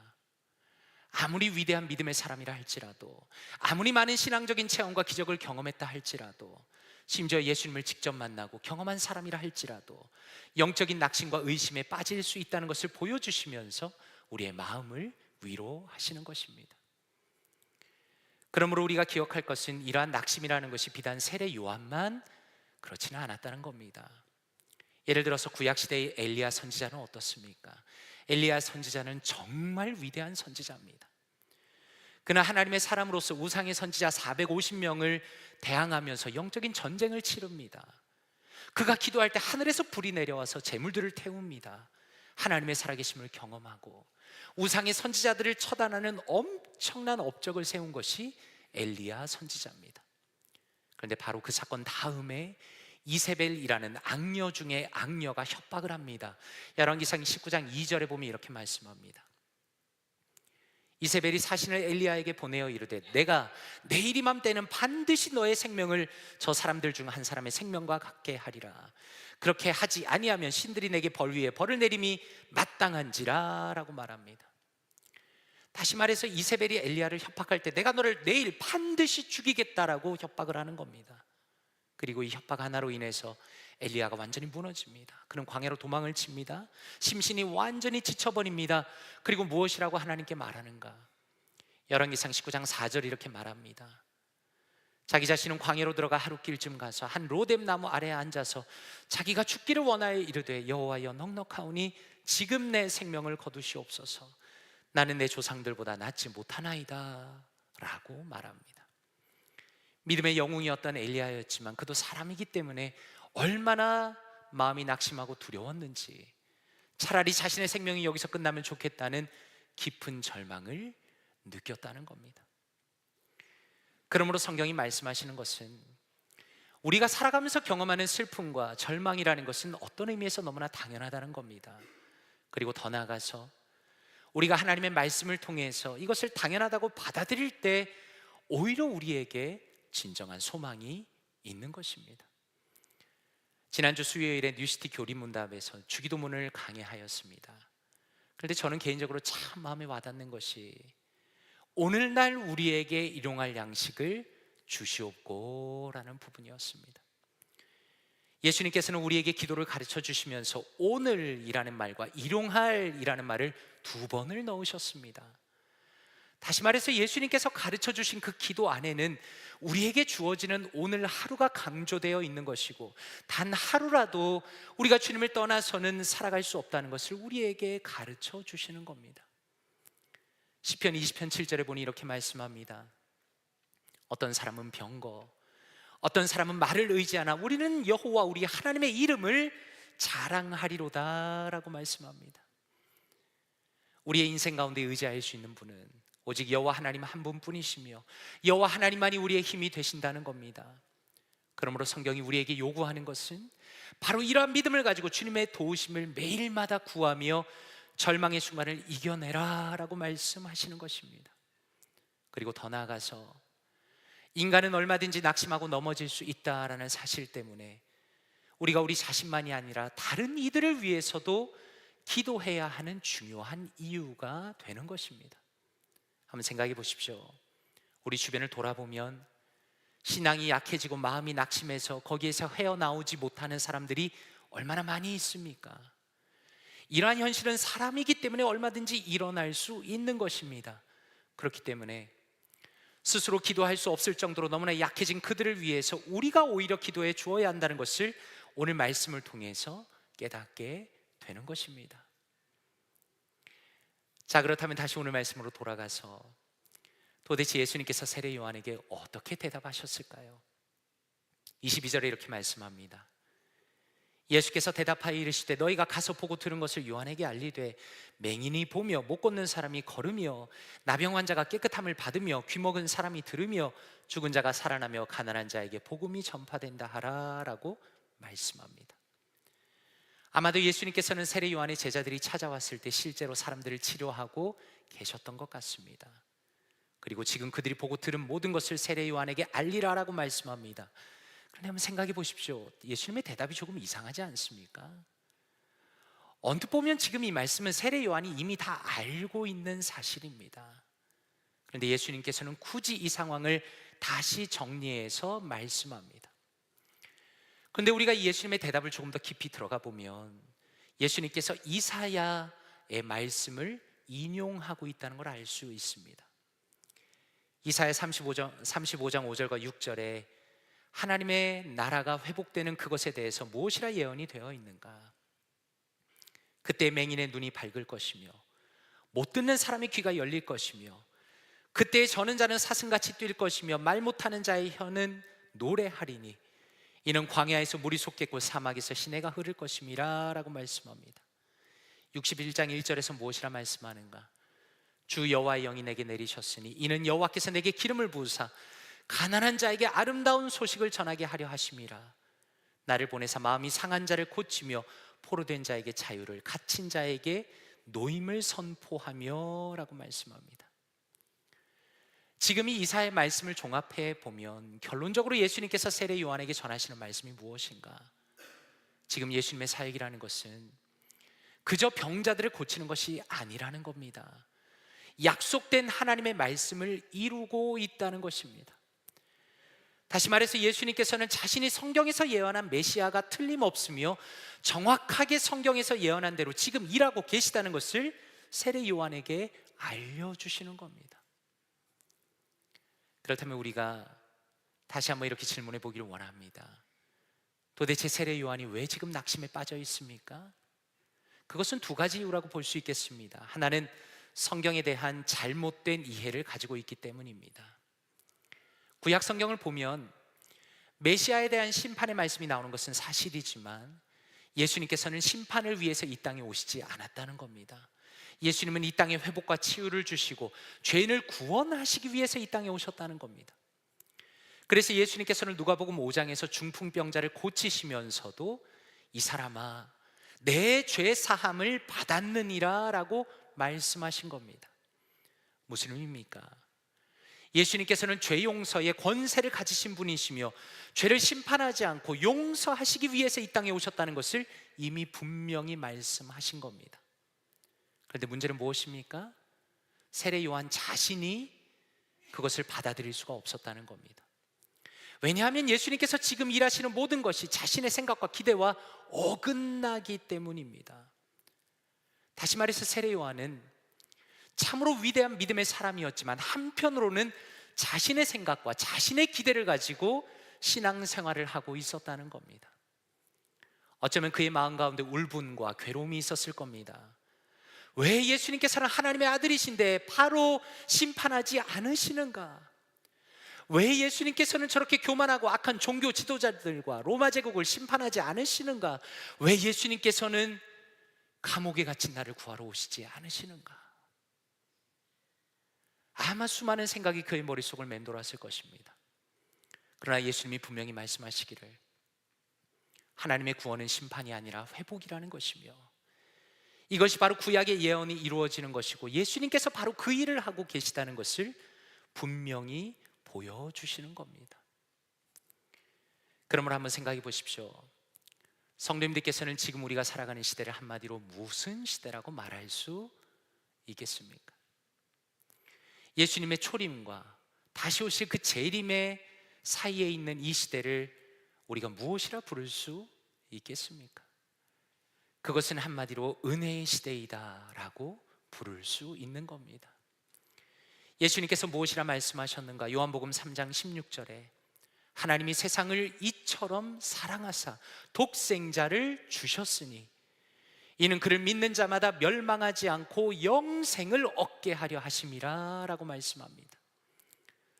아무리 위대한 믿음의 사람이라 할지라도, 아무리 많은 신앙적인 체험과 기적을 경험했다 할지라도 심지어 예수님을 직접 만나고 경험한 사람이라 할지라도 영적인 낙심과 의심에 빠질 수 있다는 것을 보여주시면서 우리의 마음을 위로하시는 것입니다. 그러므로 우리가 기억할 것은 이러한 낙심이라는 것이 비단 세례 요한만 그렇지는 않았다는 겁니다. 예를 들어서 구약시대의 엘리야 선지자는 어떻습니까? 엘리야 선지자는 정말 위대한 선지자입니다. 그는 하나님의 사람으로서 우상의 선지자 450명을 대항하면서 영적인 전쟁을 치릅니다. 그가 기도할 때 하늘에서 불이 내려와서 재물들을 태웁니다. 하나님의 살아계심을 경험하고 우상의 선지자들을 처단하는 엄청난 업적을 세운 것이 엘리야 선지자입니다. 그런데 바로 그 사건 다음에 이세벨이라는 악녀 중에 악녀가 협박을 합니다. 열왕기상 19장 2절에 보면 이렇게 말씀합니다. 이세벨이 사신을 엘리야에게 보내어 이르되 내가 내일 이맘때는 반드시 너의 생명을 저 사람들 중 한 사람의 생명과 같게 하리라. 그렇게 하지 아니하면 신들이 내게 벌 위에 벌을 내림이 마땅한지라 라고 말합니다. 다시 말해서 이세벨이 엘리야를 협박할 때 내가 너를 내일 반드시 죽이겠다라고 협박을 하는 겁니다. 그리고 이 협박 하나로 인해서 엘리야가 완전히 무너집니다. 그는 광야로 도망을 칩니다. 심신이 완전히 지쳐버립니다. 그리고 무엇이라고 하나님께 말하는가? 열왕기상 19장 4절 이렇게 말합니다. 자기 자신은 광야로 들어가 하룻길쯤 가서 한 로뎀 나무 아래에 앉아서 자기가 죽기를 원하여 이르되 여호와여 넉넉하오니 지금 내 생명을 거두시옵소서. 나는 내 조상들보다 낫지 못하나이다 라고 말합니다. 믿음의 영웅이었던 엘리야였지만 그도 사람이기 때문에 얼마나 마음이 낙심하고 두려웠는지, 차라리 자신의 생명이 여기서 끝나면 좋겠다는 깊은 절망을 느꼈다는 겁니다. 그러므로 성경이 말씀하시는 것은 우리가 살아가면서 경험하는 슬픔과 절망이라는 것은 어떤 의미에서 너무나 당연하다는 겁니다. 그리고 더 나아가서 우리가 하나님의 말씀을 통해서 이것을 당연하다고 받아들일 때 오히려 우리에게 진정한 소망이 있는 것입니다. 지난주 수요일에 뉴시티 교리문답에서 주기도문을 강의하였습니다. 그런데 저는 개인적으로 참 마음에 와닿는 것이 오늘날 우리에게 일용할 양식을 주시옵고 라는 부분이었습니다. 예수님께서는 우리에게 기도를 가르쳐 주시면서 오늘이라는 말과 일용할이라는 말을 2번을 넣으셨습니다. 다시 말해서 예수님께서 가르쳐 주신 그 기도 안에는 우리에게 주어지는 오늘 하루가 강조되어 있는 것이고 단 하루라도 우리가 주님을 떠나서는 살아갈 수 없다는 것을 우리에게 가르쳐 주시는 겁니다. 시편 20편 7절에 보니 이렇게 말씀합니다. 어떤 사람은 병거, 어떤 사람은 말을 의지하나 우리는 여호와 우리 하나님의 이름을 자랑하리로다 라고 말씀합니다. 우리의 인생 가운데 의지할 수 있는 분은 오직 여호와 하나님 한 분뿐이시며 여호와 하나님만이 우리의 힘이 되신다는 겁니다. 그러므로 성경이 우리에게 요구하는 것은 바로 이러한 믿음을 가지고 주님의 도우심을 매일마다 구하며 절망의 순간을 이겨내라 라고 말씀하시는 것입니다. 그리고 더 나아가서 인간은 얼마든지 낙심하고 넘어질 수 있다라는 사실 때문에 우리가 우리 자신만이 아니라 다른 이들을 위해서도 기도해야 하는 중요한 이유가 되는 것입니다. 한번 생각해 보십시오. 우리 주변을 돌아보면 신앙이 약해지고 마음이 낙심해서 거기에서 헤어나오지 못하는 사람들이 얼마나 많이 있습니까? 이러한 현실은 사람이기 때문에 얼마든지 일어날 수 있는 것입니다. 그렇기 때문에 스스로 기도할 수 없을 정도로 너무나 약해진 그들을 위해서 우리가 오히려 기도해 주어야 한다는 것을 오늘 말씀을 통해서 깨닫게 되는 것입니다. 자, 그렇다면 다시 오늘 말씀으로 돌아가서 도대체 예수님께서 세례 요한에게 어떻게 대답하셨을까요? 22절에 이렇게 말씀합니다. 예수께서 대답하여 이르시되 너희가 가서 보고 들은 것을 요한에게 알리되 맹인이 보며 못 걷는 사람이 걸으며 나병 환자가 깨끗함을 받으며 귀먹은 사람이 들으며 죽은 자가 살아나며 가난한 자에게 복음이 전파된다 하라라고 말씀합니다. 아마도 예수님께서는 세례 요한의 제자들이 찾아왔을 때 실제로 사람들을 치료하고 계셨던 것 같습니다. 그리고 지금 그들이 보고 들은 모든 것을 세례 요한에게 알리라라고 말씀합니다. 그런데 한번 생각해 보십시오. 예수님의 대답이 조금 이상하지 않습니까? 언뜻 보면 지금 이 말씀은 세례 요한이 이미 다 알고 있는 사실입니다. 그런데 예수님께서는 굳이 이 상황을 다시 정리해서 말씀합니다. 그런데 우리가 이 예수님의 대답을 조금 더 깊이 들어가 보면 예수님께서 이사야의 말씀을 인용하고 있다는 걸 알 수 있습니다. 이사야 35장 5절과 6절에 하나님의 나라가 회복되는 그것에 대해서 무엇이라 예언이 되어 있는가? 그때 맹인의 눈이 밝을 것이며 못 듣는 사람의 귀가 열릴 것이며 그때 저는 자는 사슴같이 뛸 것이며 말 못하는 자의 혀는 노래하리니 이는 광야에서 물이 솟겠고 사막에서 시내가 흐를 것임이라 라고 말씀합니다. 61장 1절에서 무엇이라 말씀하는가? 주 여호와의 영이 내게 내리셨으니 이는 여호와께서 내게 기름을 부으사 가난한 자에게 아름다운 소식을 전하게 하려 하심이라. 나를 보내사 마음이 상한 자를 고치며 포로된 자에게 자유를, 갇힌 자에게 노임을 선포하며 라고 말씀합니다. 지금 이 이사야의 말씀을 종합해 보면 결론적으로 예수님께서 세례 요한에게 전하시는 말씀이 무엇인가? 지금 예수님의 사역이라는 것은 그저 병자들을 고치는 것이 아니라는 겁니다. 약속된 하나님의 말씀을 이루고 있다는 것입니다. 다시 말해서 예수님께서는 자신이 성경에서 예언한 메시아가 틀림없으며 정확하게 성경에서 예언한 대로 지금 일하고 계시다는 것을 세례 요한에게 알려주시는 겁니다. 그렇다면 우리가 다시 한번 이렇게 질문해 보기를 원합니다. 도대체 세례 요한이 왜 지금 낙심에 빠져 있습니까? 그것은 두 가지 이유라고 볼 수 있겠습니다. 하나는 성경에 대한 잘못된 이해를 가지고 있기 때문입니다. 구약 성경을 보면 메시아에 대한 심판의 말씀이 나오는 것은 사실이지만 예수님께서는 심판을 위해서 이 땅에 오시지 않았다는 겁니다. 예수님은 이 땅에 회복과 치유를 주시고 죄인을 구원하시기 위해서 이 땅에 오셨다는 겁니다. 그래서 예수님께서는 누가복음 5장에서 중풍병자를 고치시면서도 이 사람아 내 죄 사함을 받았느니라 라고 말씀하신 겁니다. 무슨 의미입니까? 예수님께서는 죄 용서의 권세를 가지신 분이시며 죄를 심판하지 않고 용서하시기 위해서 이 땅에 오셨다는 것을 이미 분명히 말씀하신 겁니다. 그런데 문제는 무엇입니까? 세례 요한 자신이 그것을 받아들일 수가 없었다는 겁니다. 왜냐하면 예수님께서 지금 일하시는 모든 것이 자신의 생각과 기대와 어긋나기 때문입니다. 다시 말해서 세례 요한은 참으로 위대한 믿음의 사람이었지만 한편으로는 자신의 생각과 자신의 기대를 가지고 신앙생활을 하고 있었다는 겁니다. 어쩌면 그의 마음 가운데 울분과 괴로움이 있었을 겁니다. 왜 예수님께서는 하나님의 아들이신데 바로 심판하지 않으시는가? 왜 예수님께서는 저렇게 교만하고 악한 종교 지도자들과 로마 제국을 심판하지 않으시는가? 왜 예수님께서는 감옥에 갇힌 나를 구하러 오시지 않으시는가? 아마 수많은 생각이 그의 머릿속을 맴돌았을 것입니다. 그러나 예수님이 분명히 말씀하시기를 하나님의 구원은 심판이 아니라 회복이라는 것이며 이것이 바로 구약의 예언이 이루어지는 것이고 예수님께서 바로 그 일을 하고 계시다는 것을 분명히 보여주시는 겁니다. 그러므로 한번 생각해 보십시오. 성도님들께서는 지금 우리가 살아가는 시대를 한마디로 무슨 시대라고 말할 수 있겠습니까? 예수님의 초림과 다시 오실 그 재림의 사이에 있는 이 시대를 우리가 무엇이라 부를 수 있겠습니까? 그것은 한마디로 은혜의 시대이다라고 부를 수 있는 겁니다. 예수님께서 무엇이라 말씀하셨는가? 요한복음 3장 16절에 하나님이 세상을 이처럼 사랑하사 독생자를 주셨으니 이는 그를 믿는 자마다 멸망하지 않고 영생을 얻게 하려 하심이라 라고 말씀합니다.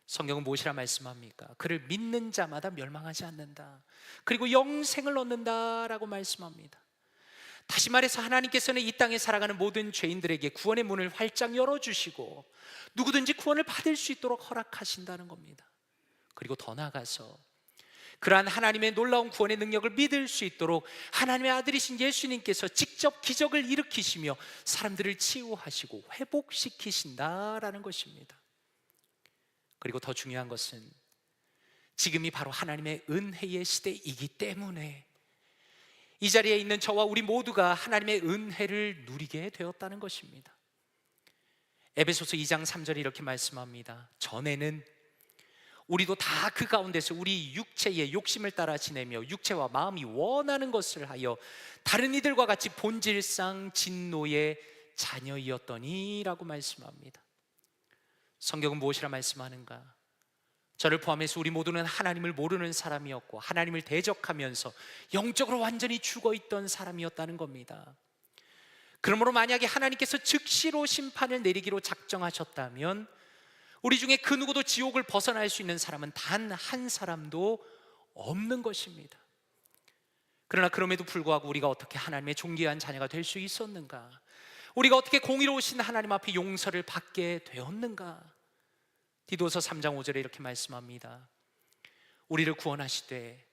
성경은 무엇이라 말씀합니까? 그를 믿는 자마다 멸망하지 않는다, 그리고 영생을 얻는다 라고 말씀합니다. 다시 말해서 하나님께서는 이 땅에 살아가는 모든 죄인들에게 구원의 문을 활짝 열어주시고 누구든지 구원을 받을 수 있도록 허락하신다는 겁니다. 그리고 더 나아가서 그러한 하나님의 놀라운 구원의 능력을 믿을 수 있도록 하나님의 아들이신 예수님께서 직접 기적을 일으키시며 사람들을 치유하시고 회복시키신다라는 것입니다. 그리고 더 중요한 것은 지금이 바로 하나님의 은혜의 시대이기 때문에 이 자리에 있는 저와 우리 모두가 하나님의 은혜를 누리게 되었다는 것입니다. 에베소서 2장 3절에 이렇게 말씀합니다. 전에는 우리도 다 그 가운데서 우리 육체의 욕심을 따라 지내며 육체와 마음이 원하는 것을 하여 다른 이들과 같이 본질상 진노의 자녀이었더니라고 말씀합니다. 성경은 무엇이라 말씀하는가? 저를 포함해서 우리 모두는 하나님을 모르는 사람이었고 하나님을 대적하면서 영적으로 완전히 죽어있던 사람이었다는 겁니다. 그러므로 만약에 하나님께서 즉시로 심판을 내리기로 작정하셨다면 우리 중에 그 누구도 지옥을 벗어날 수 있는 사람은 단 한 사람도 없는 것입니다. 그러나 그럼에도 불구하고 우리가 어떻게 하나님의 존귀한 자녀가 될 수 있었는가? 우리가 어떻게 공의로우신 하나님 앞에 용서를 받게 되었는가? 디도서 3장 5절에 이렇게 말씀합니다. 우리를 구원하시되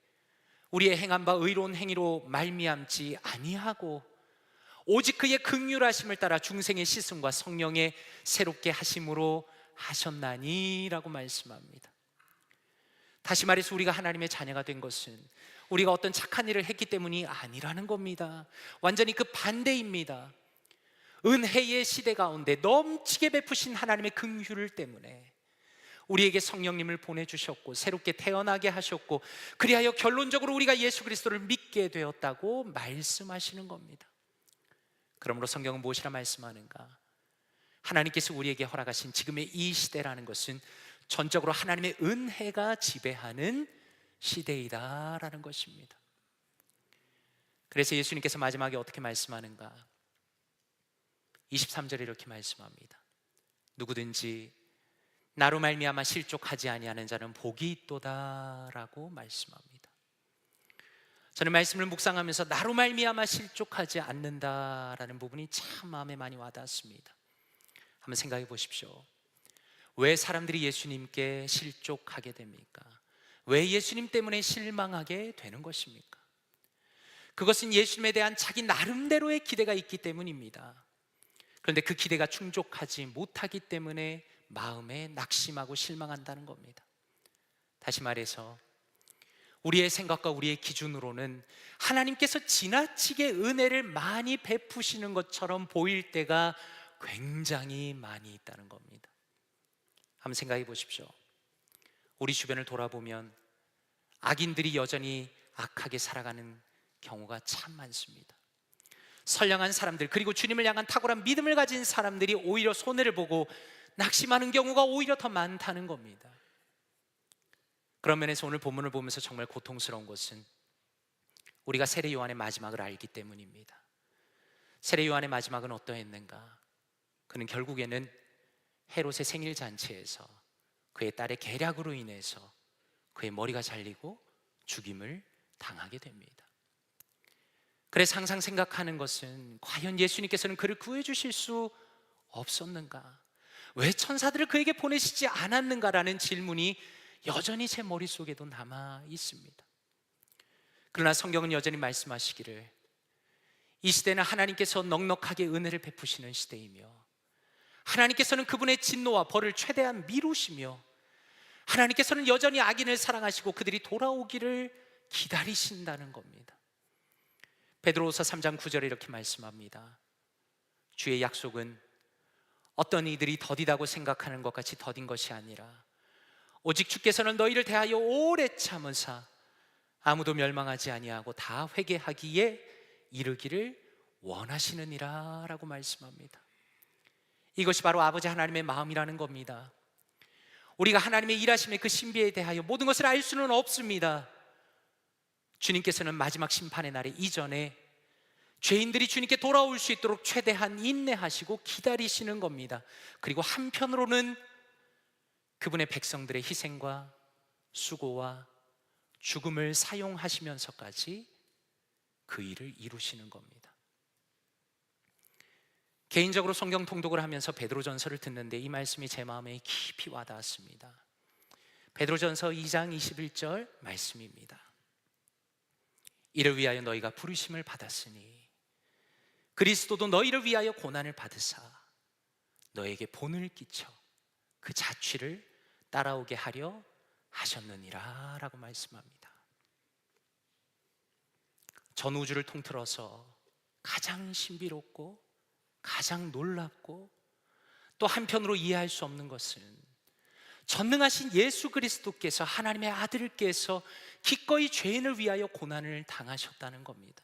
우리의 행한 바 의로운 행위로 말미암지 아니하고 오직 그의 긍휼하심을 따라 중생의 시승과 성령의 새롭게 하심으로 하셨나니라고 말씀합니다. 다시 말해서 우리가 하나님의 자녀가 된 것은 우리가 어떤 착한 일을 했기 때문이 아니라는 겁니다. 완전히 그 반대입니다. 은혜의 시대 가운데 넘치게 베푸신 하나님의 긍휼 때문에 우리에게 성령님을 보내주셨고 새롭게 태어나게 하셨고 그리하여 결론적으로 우리가 예수 그리스도를 믿게 되었다고 말씀하시는 겁니다. 그러므로 성경은 무엇이라 말씀하는가? 하나님께서 우리에게 허락하신 지금의 이 시대라는 것은 전적으로 하나님의 은혜가 지배하는 시대이다라는 것입니다. 그래서 예수님께서 마지막에 어떻게 말씀하는가? 23절에 이렇게 말씀합니다. 누구든지 나로 말미암아 실족하지 아니하는 자는 복이 있도다라고 말씀합니다. 저는 말씀을 묵상하면서 나로 말미암아 실족하지 않는다라는 부분이 참 마음에 많이 와닿습니다. 한번 생각해 보십시오. 왜 사람들이 예수님께 실족하게 됩니까? 왜 예수님 때문에 실망하게 되는 것입니까? 그것은 예수님에 대한 자기 나름대로의 기대가 있기 때문입니다. 그런데 그 기대가 충족하지 못하기 때문에 마음에 낙심하고 실망한다는 겁니다. 다시 말해서 우리의 생각과 우리의 기준으로는 하나님께서 지나치게 은혜를 많이 베푸시는 것처럼 보일 때가 굉장히 많이 있다는 겁니다. 한번 생각해 보십시오. 우리 주변을 돌아보면 악인들이 여전히 악하게 살아가는 경우가 참 많습니다. 선량한 사람들 그리고 주님을 향한 탁월한 믿음을 가진 사람들이 오히려 손해를 보고 낙심하는 경우가 오히려 더 많다는 겁니다. 그런 면에서 오늘 본문을 보면서 정말 고통스러운 것은 우리가 세례 요한의 마지막을 알기 때문입니다. 세례 요한의 마지막은 어떠했는가? 그는 결국에는 헤롯의 생일 잔치에서 그의 딸의 계략으로 인해서 그의 머리가 잘리고 죽임을 당하게 됩니다. 그래서 항상 생각하는 것은 과연 예수님께서는 그를 구해주실 수 없었는가? 왜 천사들을 그에게 보내시지 않았는가라는 질문이 여전히 제 머릿속에도 남아 있습니다. 그러나 성경은 여전히 말씀하시기를 이 시대는 하나님께서 넉넉하게 은혜를 베푸시는 시대이며 하나님께서는 그분의 진노와 벌을 최대한 미루시며 하나님께서는 여전히 악인을 사랑하시고 그들이 돌아오기를 기다리신다는 겁니다. 베드로후서 3장 9절에 이렇게 말씀합니다. 주의 약속은 어떤 이들이 더디다고 생각하는 것 같이 더딘 것이 아니라 오직 주께서는 너희를 대하여 오래 참으사 아무도 멸망하지 아니하고 다 회개하기에 이르기를 원하시느니라 라고 말씀합니다. 이것이 바로 아버지 하나님의 마음이라는 겁니다. 우리가 하나님의 일하심의 그 신비에 대하여 모든 것을 알 수는 없습니다. 주님께서는 마지막 심판의 날에 이전에 죄인들이 주님께 돌아올 수 있도록 최대한 인내하시고 기다리시는 겁니다. 그리고 한편으로는 그분의 백성들의 희생과 수고와 죽음을 사용하시면서까지 그 일을 이루시는 겁니다. 개인적으로 성경 통독을 하면서 베드로전서를 듣는데 이 말씀이 제 마음에 깊이 와닿았습니다. 베드로전서 2장 21절 말씀입니다. 이를 위하여 너희가 부르심을 받았으니 그리스도도 너희를 위하여 고난을 받으사 너에게 본을 끼쳐 그 자취를 따라오게 하려 하셨느니라 라고 말씀합니다. 전 우주를 통틀어서 가장 신비롭고 가장 놀랍고 또 한편으로 이해할 수 없는 것은 전능하신 예수 그리스도께서, 하나님의 아들께서 기꺼이 죄인을 위하여 고난을 당하셨다는 겁니다.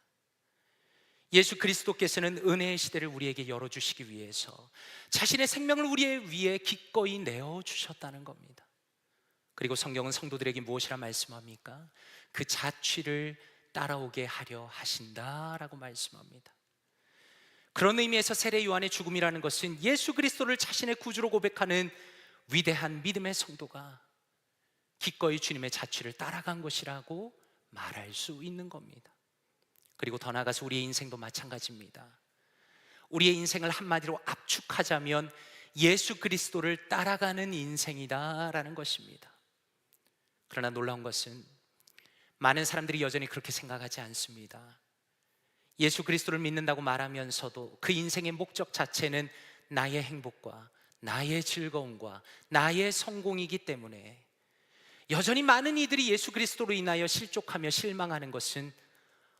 예수 그리스도께서는 은혜의 시대를 우리에게 열어주시기 위해서 자신의 생명을 우리의 위해 기꺼이 내어주셨다는 겁니다. 그리고 성경은 성도들에게 무엇이라 말씀합니까? 그 자취를 따라오게 하려 하신다라고 말씀합니다. 그런 의미에서 세례 요한의 죽음이라는 것은 예수 그리스도를 자신의 구주로 고백하는 위대한 믿음의 성도가 기꺼이 주님의 자취를 따라간 것이라고 말할 수 있는 겁니다. 그리고 더 나아가서 우리의 인생도 마찬가지입니다. 우리의 인생을 한마디로 압축하자면 예수 그리스도를 따라가는 인생이다라는 것입니다. 그러나 놀라운 것은 많은 사람들이 여전히 그렇게 생각하지 않습니다. 예수 그리스도를 믿는다고 말하면서도 그 인생의 목적 자체는 나의 행복과 나의 즐거움과 나의 성공이기 때문에 여전히 많은 이들이 예수 그리스도로 인하여 실족하며 실망하는 것은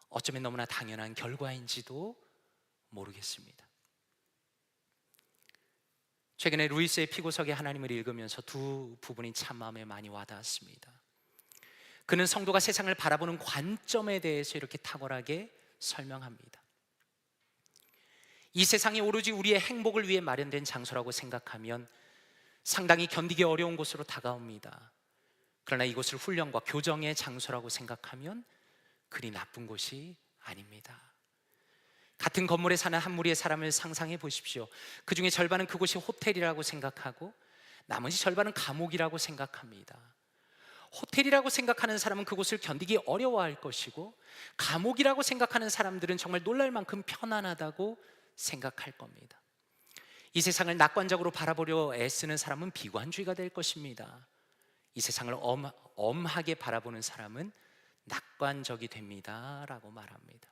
어쩌면 너무나 당연한 결과인지도 모르겠습니다. 최근에 루이스의 피고석의 하나님을 읽으면서 두 부분이 참 마음에 많이 와닿았습니다. 그는 성도가 세상을 바라보는 관점에 대해서 이렇게 탁월하게 설명합니다. 이 세상이 오로지 우리의 행복을 위해 마련된 장소라고 생각하면 상당히 견디기 어려운 곳으로 다가옵니다. 그러나 이곳을 훈련과 교정의 장소라고 생각하면 그리 나쁜 곳이 아닙니다. 같은 건물에 사는 한 무리의 사람을 상상해 보십시오. 그 중에 절반은 그곳이 호텔이라고 생각하고 나머지 절반은 감옥이라고 생각합니다. 호텔이라고 생각하는 사람은 그곳을 견디기 어려워할 것이고, 감옥이라고 생각하는 사람들은 정말 놀랄 만큼 편안하다고 생각할 겁니다. 이 세상을 낙관적으로 바라보려 애쓰는 사람은 비관주의가 될 것입니다. 이 세상을 엄하게 바라보는 사람은 낙관적이 됩니다 라고 말합니다.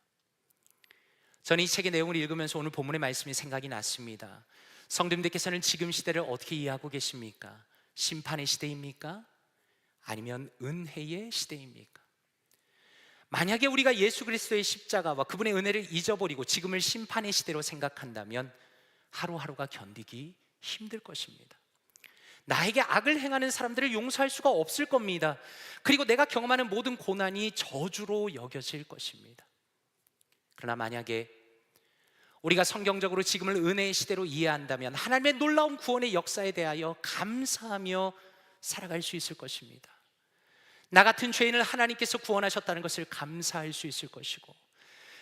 저는 이 책의 내용을 읽으면서 오늘 본문의 말씀이 생각이 났습니다. 성도님들께서는 지금 시대를 어떻게 이해하고 계십니까? 심판의 시대입니까? 아니면 은혜의 시대입니까? 만약에 우리가 예수 그리스도의 십자가와 그분의 은혜를 잊어버리고 지금을 심판의 시대로 생각한다면 하루하루가 견디기 힘들 것입니다. 나에게 악을 행하는 사람들을 용서할 수가 없을 겁니다. 그리고 내가 경험하는 모든 고난이 저주로 여겨질 것입니다. 그러나 만약에 우리가 성경적으로 지금을 은혜의 시대로 이해한다면 하나님의 놀라운 구원의 역사에 대하여 감사하며 살아갈 수 있을 것입니다. 나 같은 죄인을 하나님께서 구원하셨다는 것을 감사할 수 있을 것이고,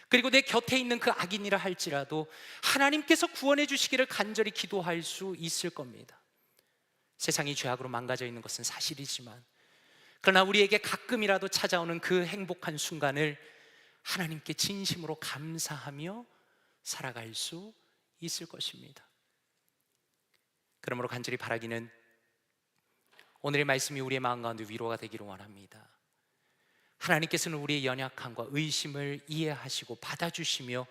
그리고 내 곁에 있는 그 악인이라 할지라도 하나님께서 구원해 주시기를 간절히 기도할 수 있을 겁니다. 세상이 죄악으로 망가져 있는 것은 사실이지만, 그러나 우리에게 가끔이라도 찾아오는 그 행복한 순간을 하나님께 진심으로 감사하며 살아갈 수 있을 것입니다. 그러므로 간절히 바라기는 오늘의 말씀이 우리의 마음 가운데 위로가 되기를 원합니다. 하나님께서는 우리의 연약함과 의심을 이해하시고 받아주시며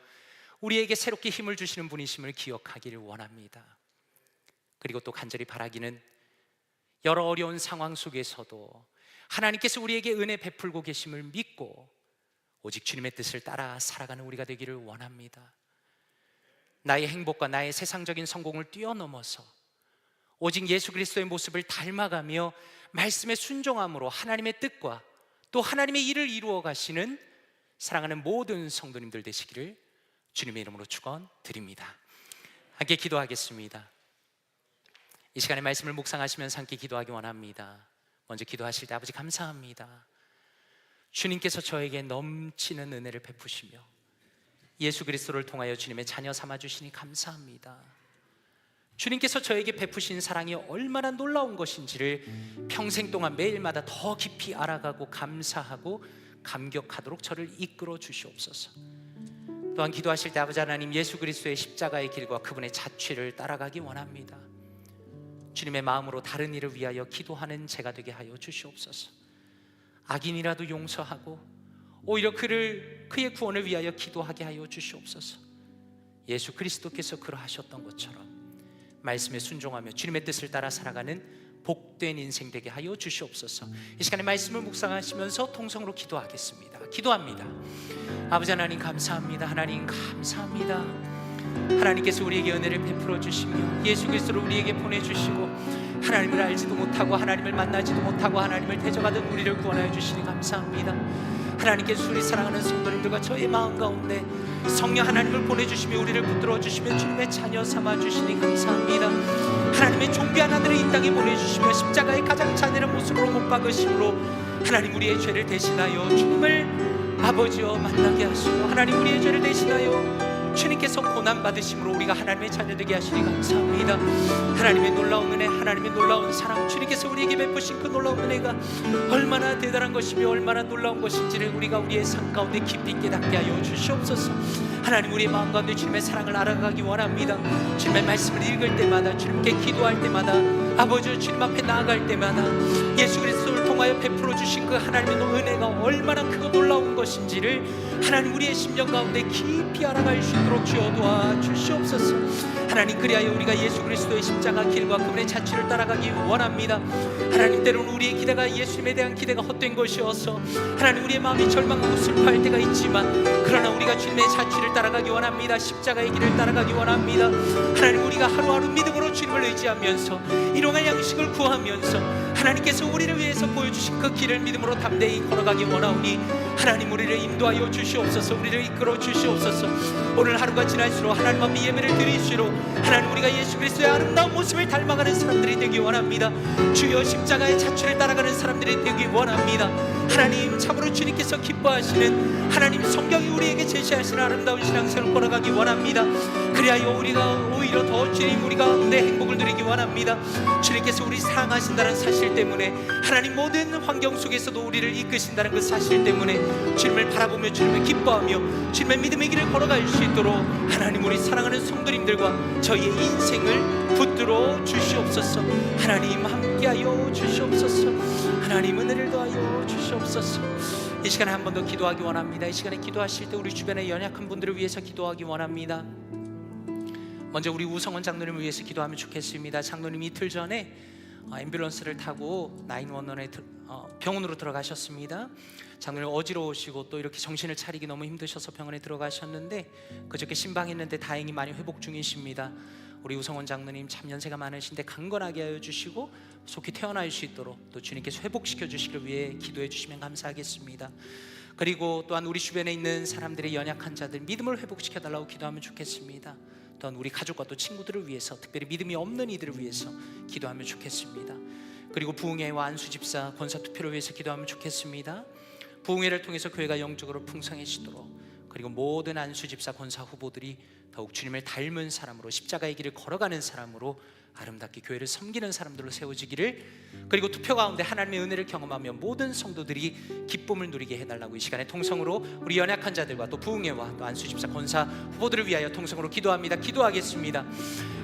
우리에게 새롭게 힘을 주시는 분이심을 기억하기를 원합니다. 그리고 또 간절히 바라기는 여러 어려운 상황 속에서도 하나님께서 우리에게 은혜 베풀고 계심을 믿고 오직 주님의 뜻을 따라 살아가는 우리가 되기를 원합니다. 나의 행복과 나의 세상적인 성공을 뛰어넘어서 오직 예수 그리스도의 모습을 닮아가며 말씀에 순종함으로 하나님의 뜻과 또 하나님의 일을 이루어 가시는 사랑하는 모든 성도님들 되시기를 주님의 이름으로 축원드립니다. 함께 기도하겠습니다. 이 시간에 말씀을 묵상하시면서 함께 기도하기 원합니다. 먼저 기도하실 때 아버지 감사합니다. 주님께서 저에게 넘치는 은혜를 베푸시며 예수 그리스도를 통하여 주님의 자녀 삼아주시니 감사합니다. 주님께서 저에게 베푸신 사랑이 얼마나 놀라운 것인지를 평생 동안 매일마다 더 깊이 알아가고 감사하고 감격하도록 저를 이끌어 주시옵소서. 또한 기도하실 때 아버지 하나님, 예수 그리스도의 십자가의 길과 그분의 자취를 따라가기 원합니다. 주님의 마음으로 다른 일을 위하여 기도하는 제가 되게 하여 주시옵소서. 악인이라도 용서하고 오히려 그의 구원을 위하여 기도하게 하여 주시옵소서. 예수 그리스도께서 그러하셨던 것처럼 말씀에 순종하며 주님의 뜻을 따라 살아가는 복된 인생 되게 하여 주시옵소서. 이 시간에 말씀을 묵상하시면서 통성으로 기도하겠습니다. 기도합니다. 아버지 하나님 감사합니다. 하나님 감사합니다. 하나님께서 우리에게 은혜를 베풀어 주시며 예수 그리스도를 우리에게 보내주시고 하나님을 알지도 못하고 하나님을 만나지도 못하고 하나님을 대적하던 우리를 구원하여 주시니 감사합니다. 하나님께서 우리 사랑하는 성도님들과 저의 마음 가운데 성령 하나님을 보내주시며 우리를 붙들어 주시며 주님의 자녀 삼아주시니 감사합니다. 하나님의 존귀한 아들을 이 땅에 보내주시며 십자가의 가장 잔인한 모습으로 못 박으심으로 하나님 우리의 죄를 대신하여 주님을 아버지여 만나게 하시고 하나님 우리의 죄를 대신하여 주님께서 고난받으심으로 우리가 하나님의 자녀되게 하시니 감사합니다. 하나님의 놀라운 은혜, 하나님의 놀라운 사랑, 주님께서 우리에게 베푸신 그 놀라운 은혜가 얼마나 대단한 것이며 얼마나 놀라운 것인지를 우리가 우리의 삶 가운데 깊이 깨닫게 하여 주시옵소서. 하나님 우리의 마음 가운데 주님의 사랑을 알아가기 원합니다. 주님의 말씀을 읽을 때마다, 주님께 기도할 때마다, 아버지 주님 앞에 나아갈 때마다 예수 그리스도를 통하여 베풀어 주신 그 하나님의 은혜가 얼마나 크고 놀라운 것인지를 하나님 우리의 심령 가운데 깊이 알아갈 수 있도록 주여 도와주시옵소서. 하나님 그리하여 우리가 예수 그리스도의 십자가 길과 그분의 자취를 따라가기 원합니다. 하나님 때로는 우리의 기대가 예수님에 대한 기대가 헛된 것이어서 하나님 우리의 마음이 절망하고 슬퍼할 때가 있지만 그러나 우리가 주님의 자취를 따라가기 원합니다. 십자가의 길을 따라가기 원합니다. 하나님 우리가 하루하루 믿음으로 주님을 의지하면서 일용할 양식을 구하면서 하나님께서 우리를 위해서 보여주신 그 길을 믿음으로 담대히 걸어가기 원하오니 하나님 우리를 인도하여 주시옵소서. 우리를 이끌어 주시옵소서. 오늘 하루가 지날수록 하나님 앞에 예배를 드릴수록 하나님 우리가 예수 그리스도의 아름다운 모습을 닮아가는 사람들이 되기 원합니다. 주여 십자가의 자취를 따라가는 사람들이 되기 원합니다. 하나님 참으로 주님께서 기뻐하시는 하나님 성경이 우리에게 제시하시는 아름다운 신앙생활을 걸어가기 원합니다. 그리하여 우리가 오히려 더 주님 우리 가운데 행복을 누리기 원합니다. 주님께서 우리 사랑하신다는 사실 때문에 하나님 모든 환경 속에서도 우리를 이끄신다는 그 사실 때문에 주님을 바라보며 주님을 기뻐하며 주님의 믿음의 길을 걸어갈 수 있도록 하나님 우리 사랑하는 성도님들과 저희의 인생을 붙들어 주시옵소서. 하나님 함께하여 주시옵소서. 하나님 은혜를 더하여 주시옵소서. 이 시간에 한 번 더 기도하기 원합니다. 이 시간에 기도하실 때 우리 주변에 연약한 분들을 위해서 기도하기 원합니다. 먼저 우리 우성원 장로님을 위해서 기도하면 좋겠습니다. 장로님이 이틀 전에 앰뷸런스를 타고 911에 병원으로 들어가셨습니다. 장로님 어지러우시고 또 이렇게 정신을 차리기 너무 힘드셔서 병원에 들어가셨는데 그저께 신방했는데 다행히 많이 회복 중이십니다. 우리 우성원 장로님 참 연세가 많으신데 강건하게 하여 주시고 속히 태어날 수 있도록 또 주님께서 회복시켜 주시기를 위해 기도해 주시면 감사하겠습니다. 그리고 또한 우리 주변에 있는 사람들의 연약한 자들 믿음을 회복시켜 달라고 기도하면 좋겠습니다. 또한 우리 가족과 또 친구들을 위해서 특별히 믿음이 없는 이들을 위해서 기도하면 좋겠습니다. 그리고 부흥회와 안수집사 권사투표를 위해서 기도하면 좋겠습니다. 부흥회를 통해서 교회가 영적으로 풍성해지도록 그리고 모든 안수집사 권사 후보들이 더욱 주님을 닮은 사람으로 십자가의 길을 걸어가는 사람으로 아름답게 교회를 섬기는 사람들로 세워지기를 그리고 투표 가운데 하나님의 은혜를 경험하며 모든 성도들이 기쁨을 누리게 해달라고 이 시간에 통성으로 우리 연약한 자들과 또 부흥회와 또 안수집사 권사 후보들을 위하여 통성으로 기도합니다. 기도하겠습니다.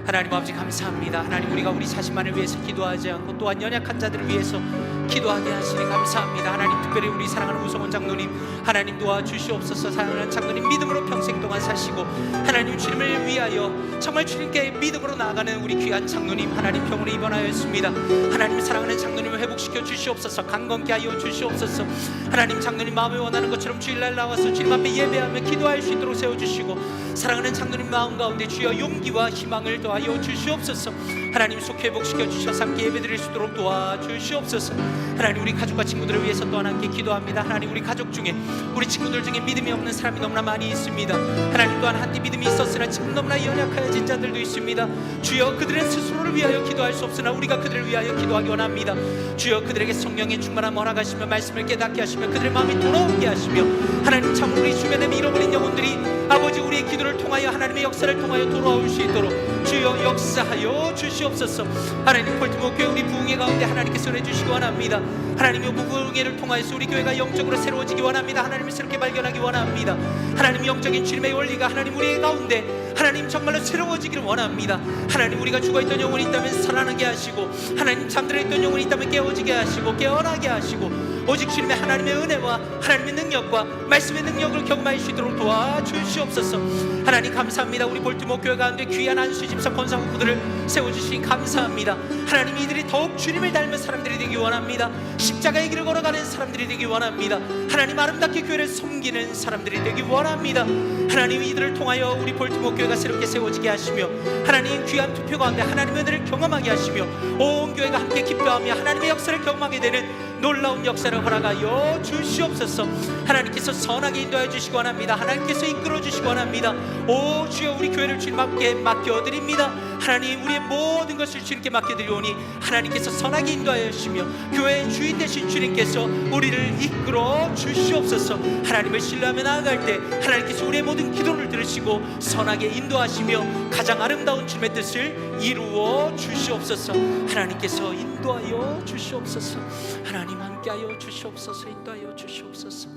하나님 아버지 감사합니다. 하나님 우리가 우리 자신만을 위해서 기도하지 않고 또한 연약한 자들을 위해서 기도하게 하시니 감사합니다. 하나님 특별히 우리 사랑하는 우성원 장로님 하나님 도와주시옵소서. 사랑하는 장로님 믿음으로 평생 동안 사시고 하나님 주님을 위하여 정말 주님께 믿음으로 나아가는 우리 귀한 장로님 하나님 병원에 입원하였습니다. 하나님 사랑하는 장로님을 회복시켜 주시옵소서. 강건케 하여 주시옵소서. 하나님 장로님 마음에 원하는 것처럼 주일날 나와서 주님 앞에 예배하며 기도할 수 있도록 세워주시고 사랑하는 장로님 마음 가운데 주여 용기와 희망을 더하여 주시옵소서. 하나님 속히 회복시켜 주셔서 함께 예배드릴 수 있도록 도와주시옵소서. 하나님 우리 가족과 친구들을 위해서 또한 함께 기도합니다. 하나님 우리 가족 중에 우리 친구들 중에 믿음이 없는 사람이 너무나 많이 있습니다. 하나님 또한 한때 믿음이 있었으나 지금 너무나 연약해진 자들도 있습니다. 주여 그들은 스스로를 위하여 기도할 수 없으나 우리가 그들을 위하여 기도하기 원합니다. 주여 그들에게 성령의 충만함 허락하시며 말씀을 깨닫게 하시며 그들의 마음이 돌아오게 하시며 하나님 참 우리 주변에 잃어버린 영혼들이 아버지 우리의 기도를 통하여 하나님의 역사를 통하여 돌아올 수 있도록 주여 역사하여 주시옵소서. 하나님 폴티모 교회 우리 부흥회 가운데 하나님께서 해주시기 원합니다. 하나님의 부흥회를 통하여서 우리 교회가 영적으로 새로워지기 원합니다. 하나님을 새롭게 발견하기 원합니다. 하나님 영적인 주님의 원리가 하나님 우리 가운데 하나님 정말로 새로워지기를 원합니다. 하나님 우리가 죽어있던 영혼이 있다면 살아나게 하시고 하나님 잠들어있던 영혼이 있다면 깨어지게 하시고 깨어나게 하시고 오직 주님의 하나님의 은혜와 하나님의 능력과 말씀의 능력을 경험할 수 있도록 도와주시옵소서. 하나님 감사합니다. 우리 볼티모어 교회 가운데 귀한 안수 집사 권사국들을 세워주시니 감사합니다. 하나님, 이들이 더욱 주님을 닮은 사람들이 되기 원합니다. 십자가의 길을 걸어가는 사람들이 되기 원합니다. 하나님, 아름답게 교회를 섬기는 사람들이 되기 원합니다. 하나님, 이들을 통하여 우리 볼티모어 교회가 새롭게 세워지게 하시며 하나님, 귀한 투표 가운데 하나님의 은혜를 경험하게 하시며 온 교회가 함께 기뻐하며 하나님의 역사를 경험하게 되는 놀라운 역사를 허락하여 주시옵소서. 하나님께서 선하게 인도하여 주시기 원합니다. 하나님께서 이끌어 주시기 원합니다. 오 주여, 우리 교회를 주님께 맡겨드립니다. 하나님, 우리의 모든 것을 주님께 맡겨드리오니 하나님께서 선하게 인도하여 주시며 교회의 주인 되신 주님께서 우리를 이끌어 주시옵소서. 하나님을 신뢰하며 나아갈 때 하나님께서 우리의 모든 기도를 들으시고 선하게 인도하시며 가장 아름다운 주님의 뜻을 이루어 주시옵소서. 하나님께서 인도하여 주시옵소서. 하나님, 함께하여 주시옵소서. 인도하여 주시옵소서.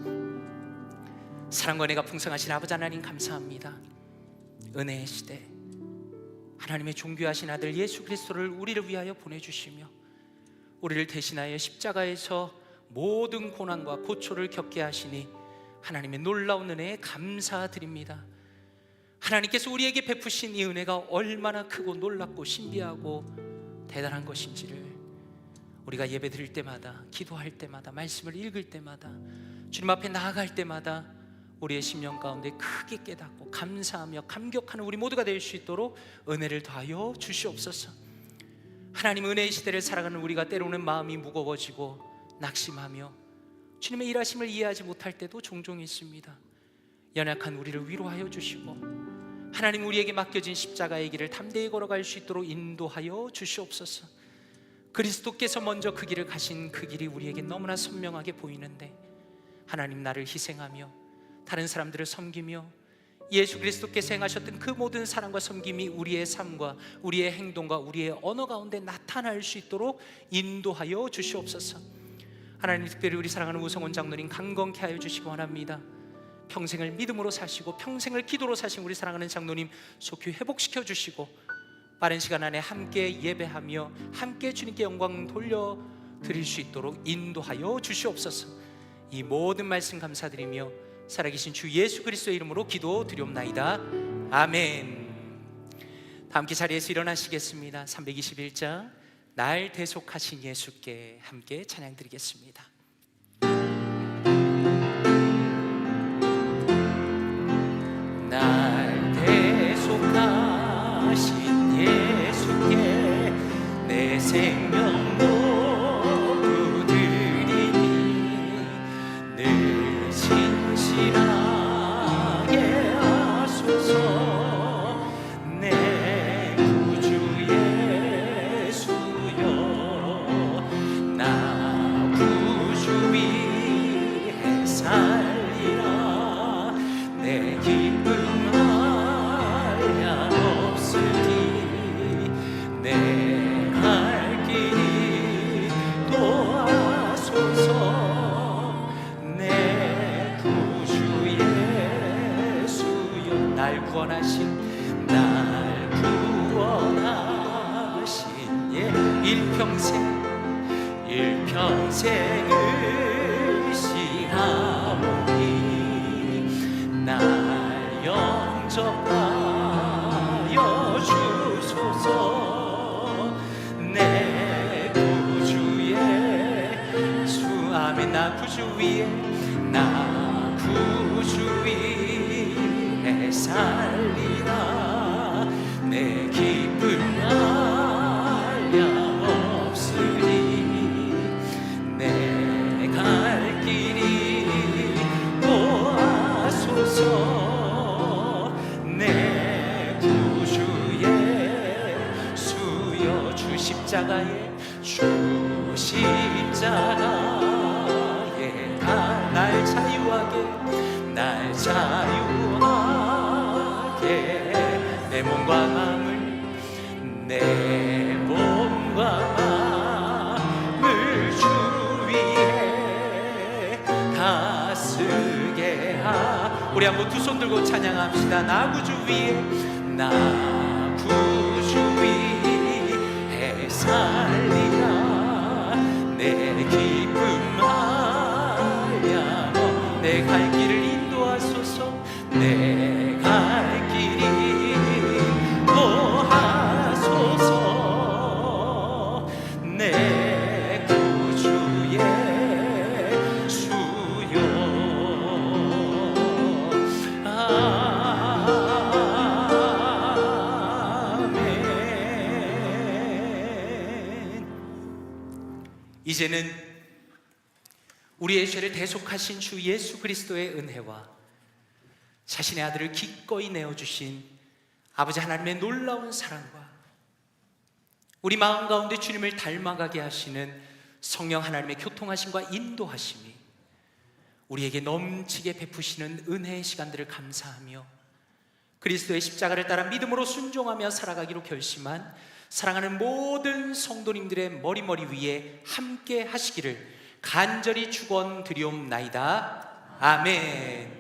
사랑과 은혜가 풍성하신 아버지 하나님, 감사합니다. 은혜의 시대, 하나님의 존귀하신 아들 예수 그리스도를 우리를 위하여 보내주시며 우리를 대신하여 십자가에서 모든 고난과 고초를 겪게 하시니 하나님의 놀라운 은혜에 감사드립니다. 하나님께서 우리에게 베푸신 이 은혜가 얼마나 크고 놀랍고 신비하고 대단한 것인지를 우리가 예배 드릴 때마다, 기도할 때마다, 말씀을 읽을 때마다, 주님 앞에 나아갈 때마다 우리의 심령 가운데 크게 깨닫고 감사하며 감격하는 우리 모두가 될 수 있도록 은혜를 더하여 주시옵소서. 하나님, 은혜의 시대를 살아가는 우리가 때로는 마음이 무거워지고 낙심하며 주님의 일하심을 이해하지 못할 때도 종종 있습니다. 연약한 우리를 위로하여 주시고 하나님, 우리에게 맡겨진 십자가의 길을 담대히 걸어갈 수 있도록 인도하여 주시옵소서. 그리스도께서 먼저 그 길을 가신 그 길이 우리에게 너무나 선명하게 보이는데 하나님, 나를 희생하며 다른 사람들을 섬기며 예수 그리스도께서 행하셨던 그 모든 사랑과 섬김이 우리의 삶과 우리의 행동과 우리의 언어 가운데 나타날 수 있도록 인도하여 주시옵소서. 하나님, 특별히 우리 사랑하는 우성원 장로님 강건케 하여 주시기 원합니다. 평생을 믿음으로 사시고 평생을 기도로 사신 우리 사랑하는 장로님 속히 회복시켜 주시고 빠른 시간 안에 함께 예배하며 함께 주님께 영광 돌려드릴 수 있도록 인도하여 주시옵소서. 이 모든 말씀 감사드리며 살아계신 주 예수 그리스도의 이름으로 기도드리옵나이다. 아멘. 다 함께 자리에서 일어나시겠습니다. 321장 날 대속하신 예수께 함께 찬양드리겠습니다. 날 대속하신 예수께 내 생명 모두 드리니 늘 진실하게 하소서. 내 구주 예수여, 나 구주 위해 살리라. 내 기쁨 하랴 없으니 내 갈 길이 도와소서. 내 구주 예수여, 날 구원하신 일평생을 의시하오니 날 영접하여 주소서. 내 구주 예수, 아멘. 나 구주 위에 살리라. 내 기쁨 하랴 없으니 내 갈 길이 도와소서. 내 구주 예수여, 주 십자가에 날 자유하게 내 몸과 마음을 주 위에 다스게 하. 우리 한번 두 손 들고 찬양합시다. 나 구주 위에 살리라. 내 기쁨 내 갈 길이 도하소서. 내 구주의 주여. 아멘. 이제는 우리의 죄를 대속하신 주 예수 그리스도의 은혜와 자신의 아들을 기꺼이 내어주신 아버지 하나님의 놀라운 사랑과 우리 마음 가운데 주님을 닮아가게 하시는 성령 하나님의 교통하심과 인도하심이 우리에게 넘치게 베푸시는 은혜의 시간들을 감사하며 그리스도의 십자가를 따라 믿음으로 순종하며 살아가기로 결심한 사랑하는 모든 성도님들의 머리 위에 함께 하시기를 간절히 축원드리옵나이다. 아멘.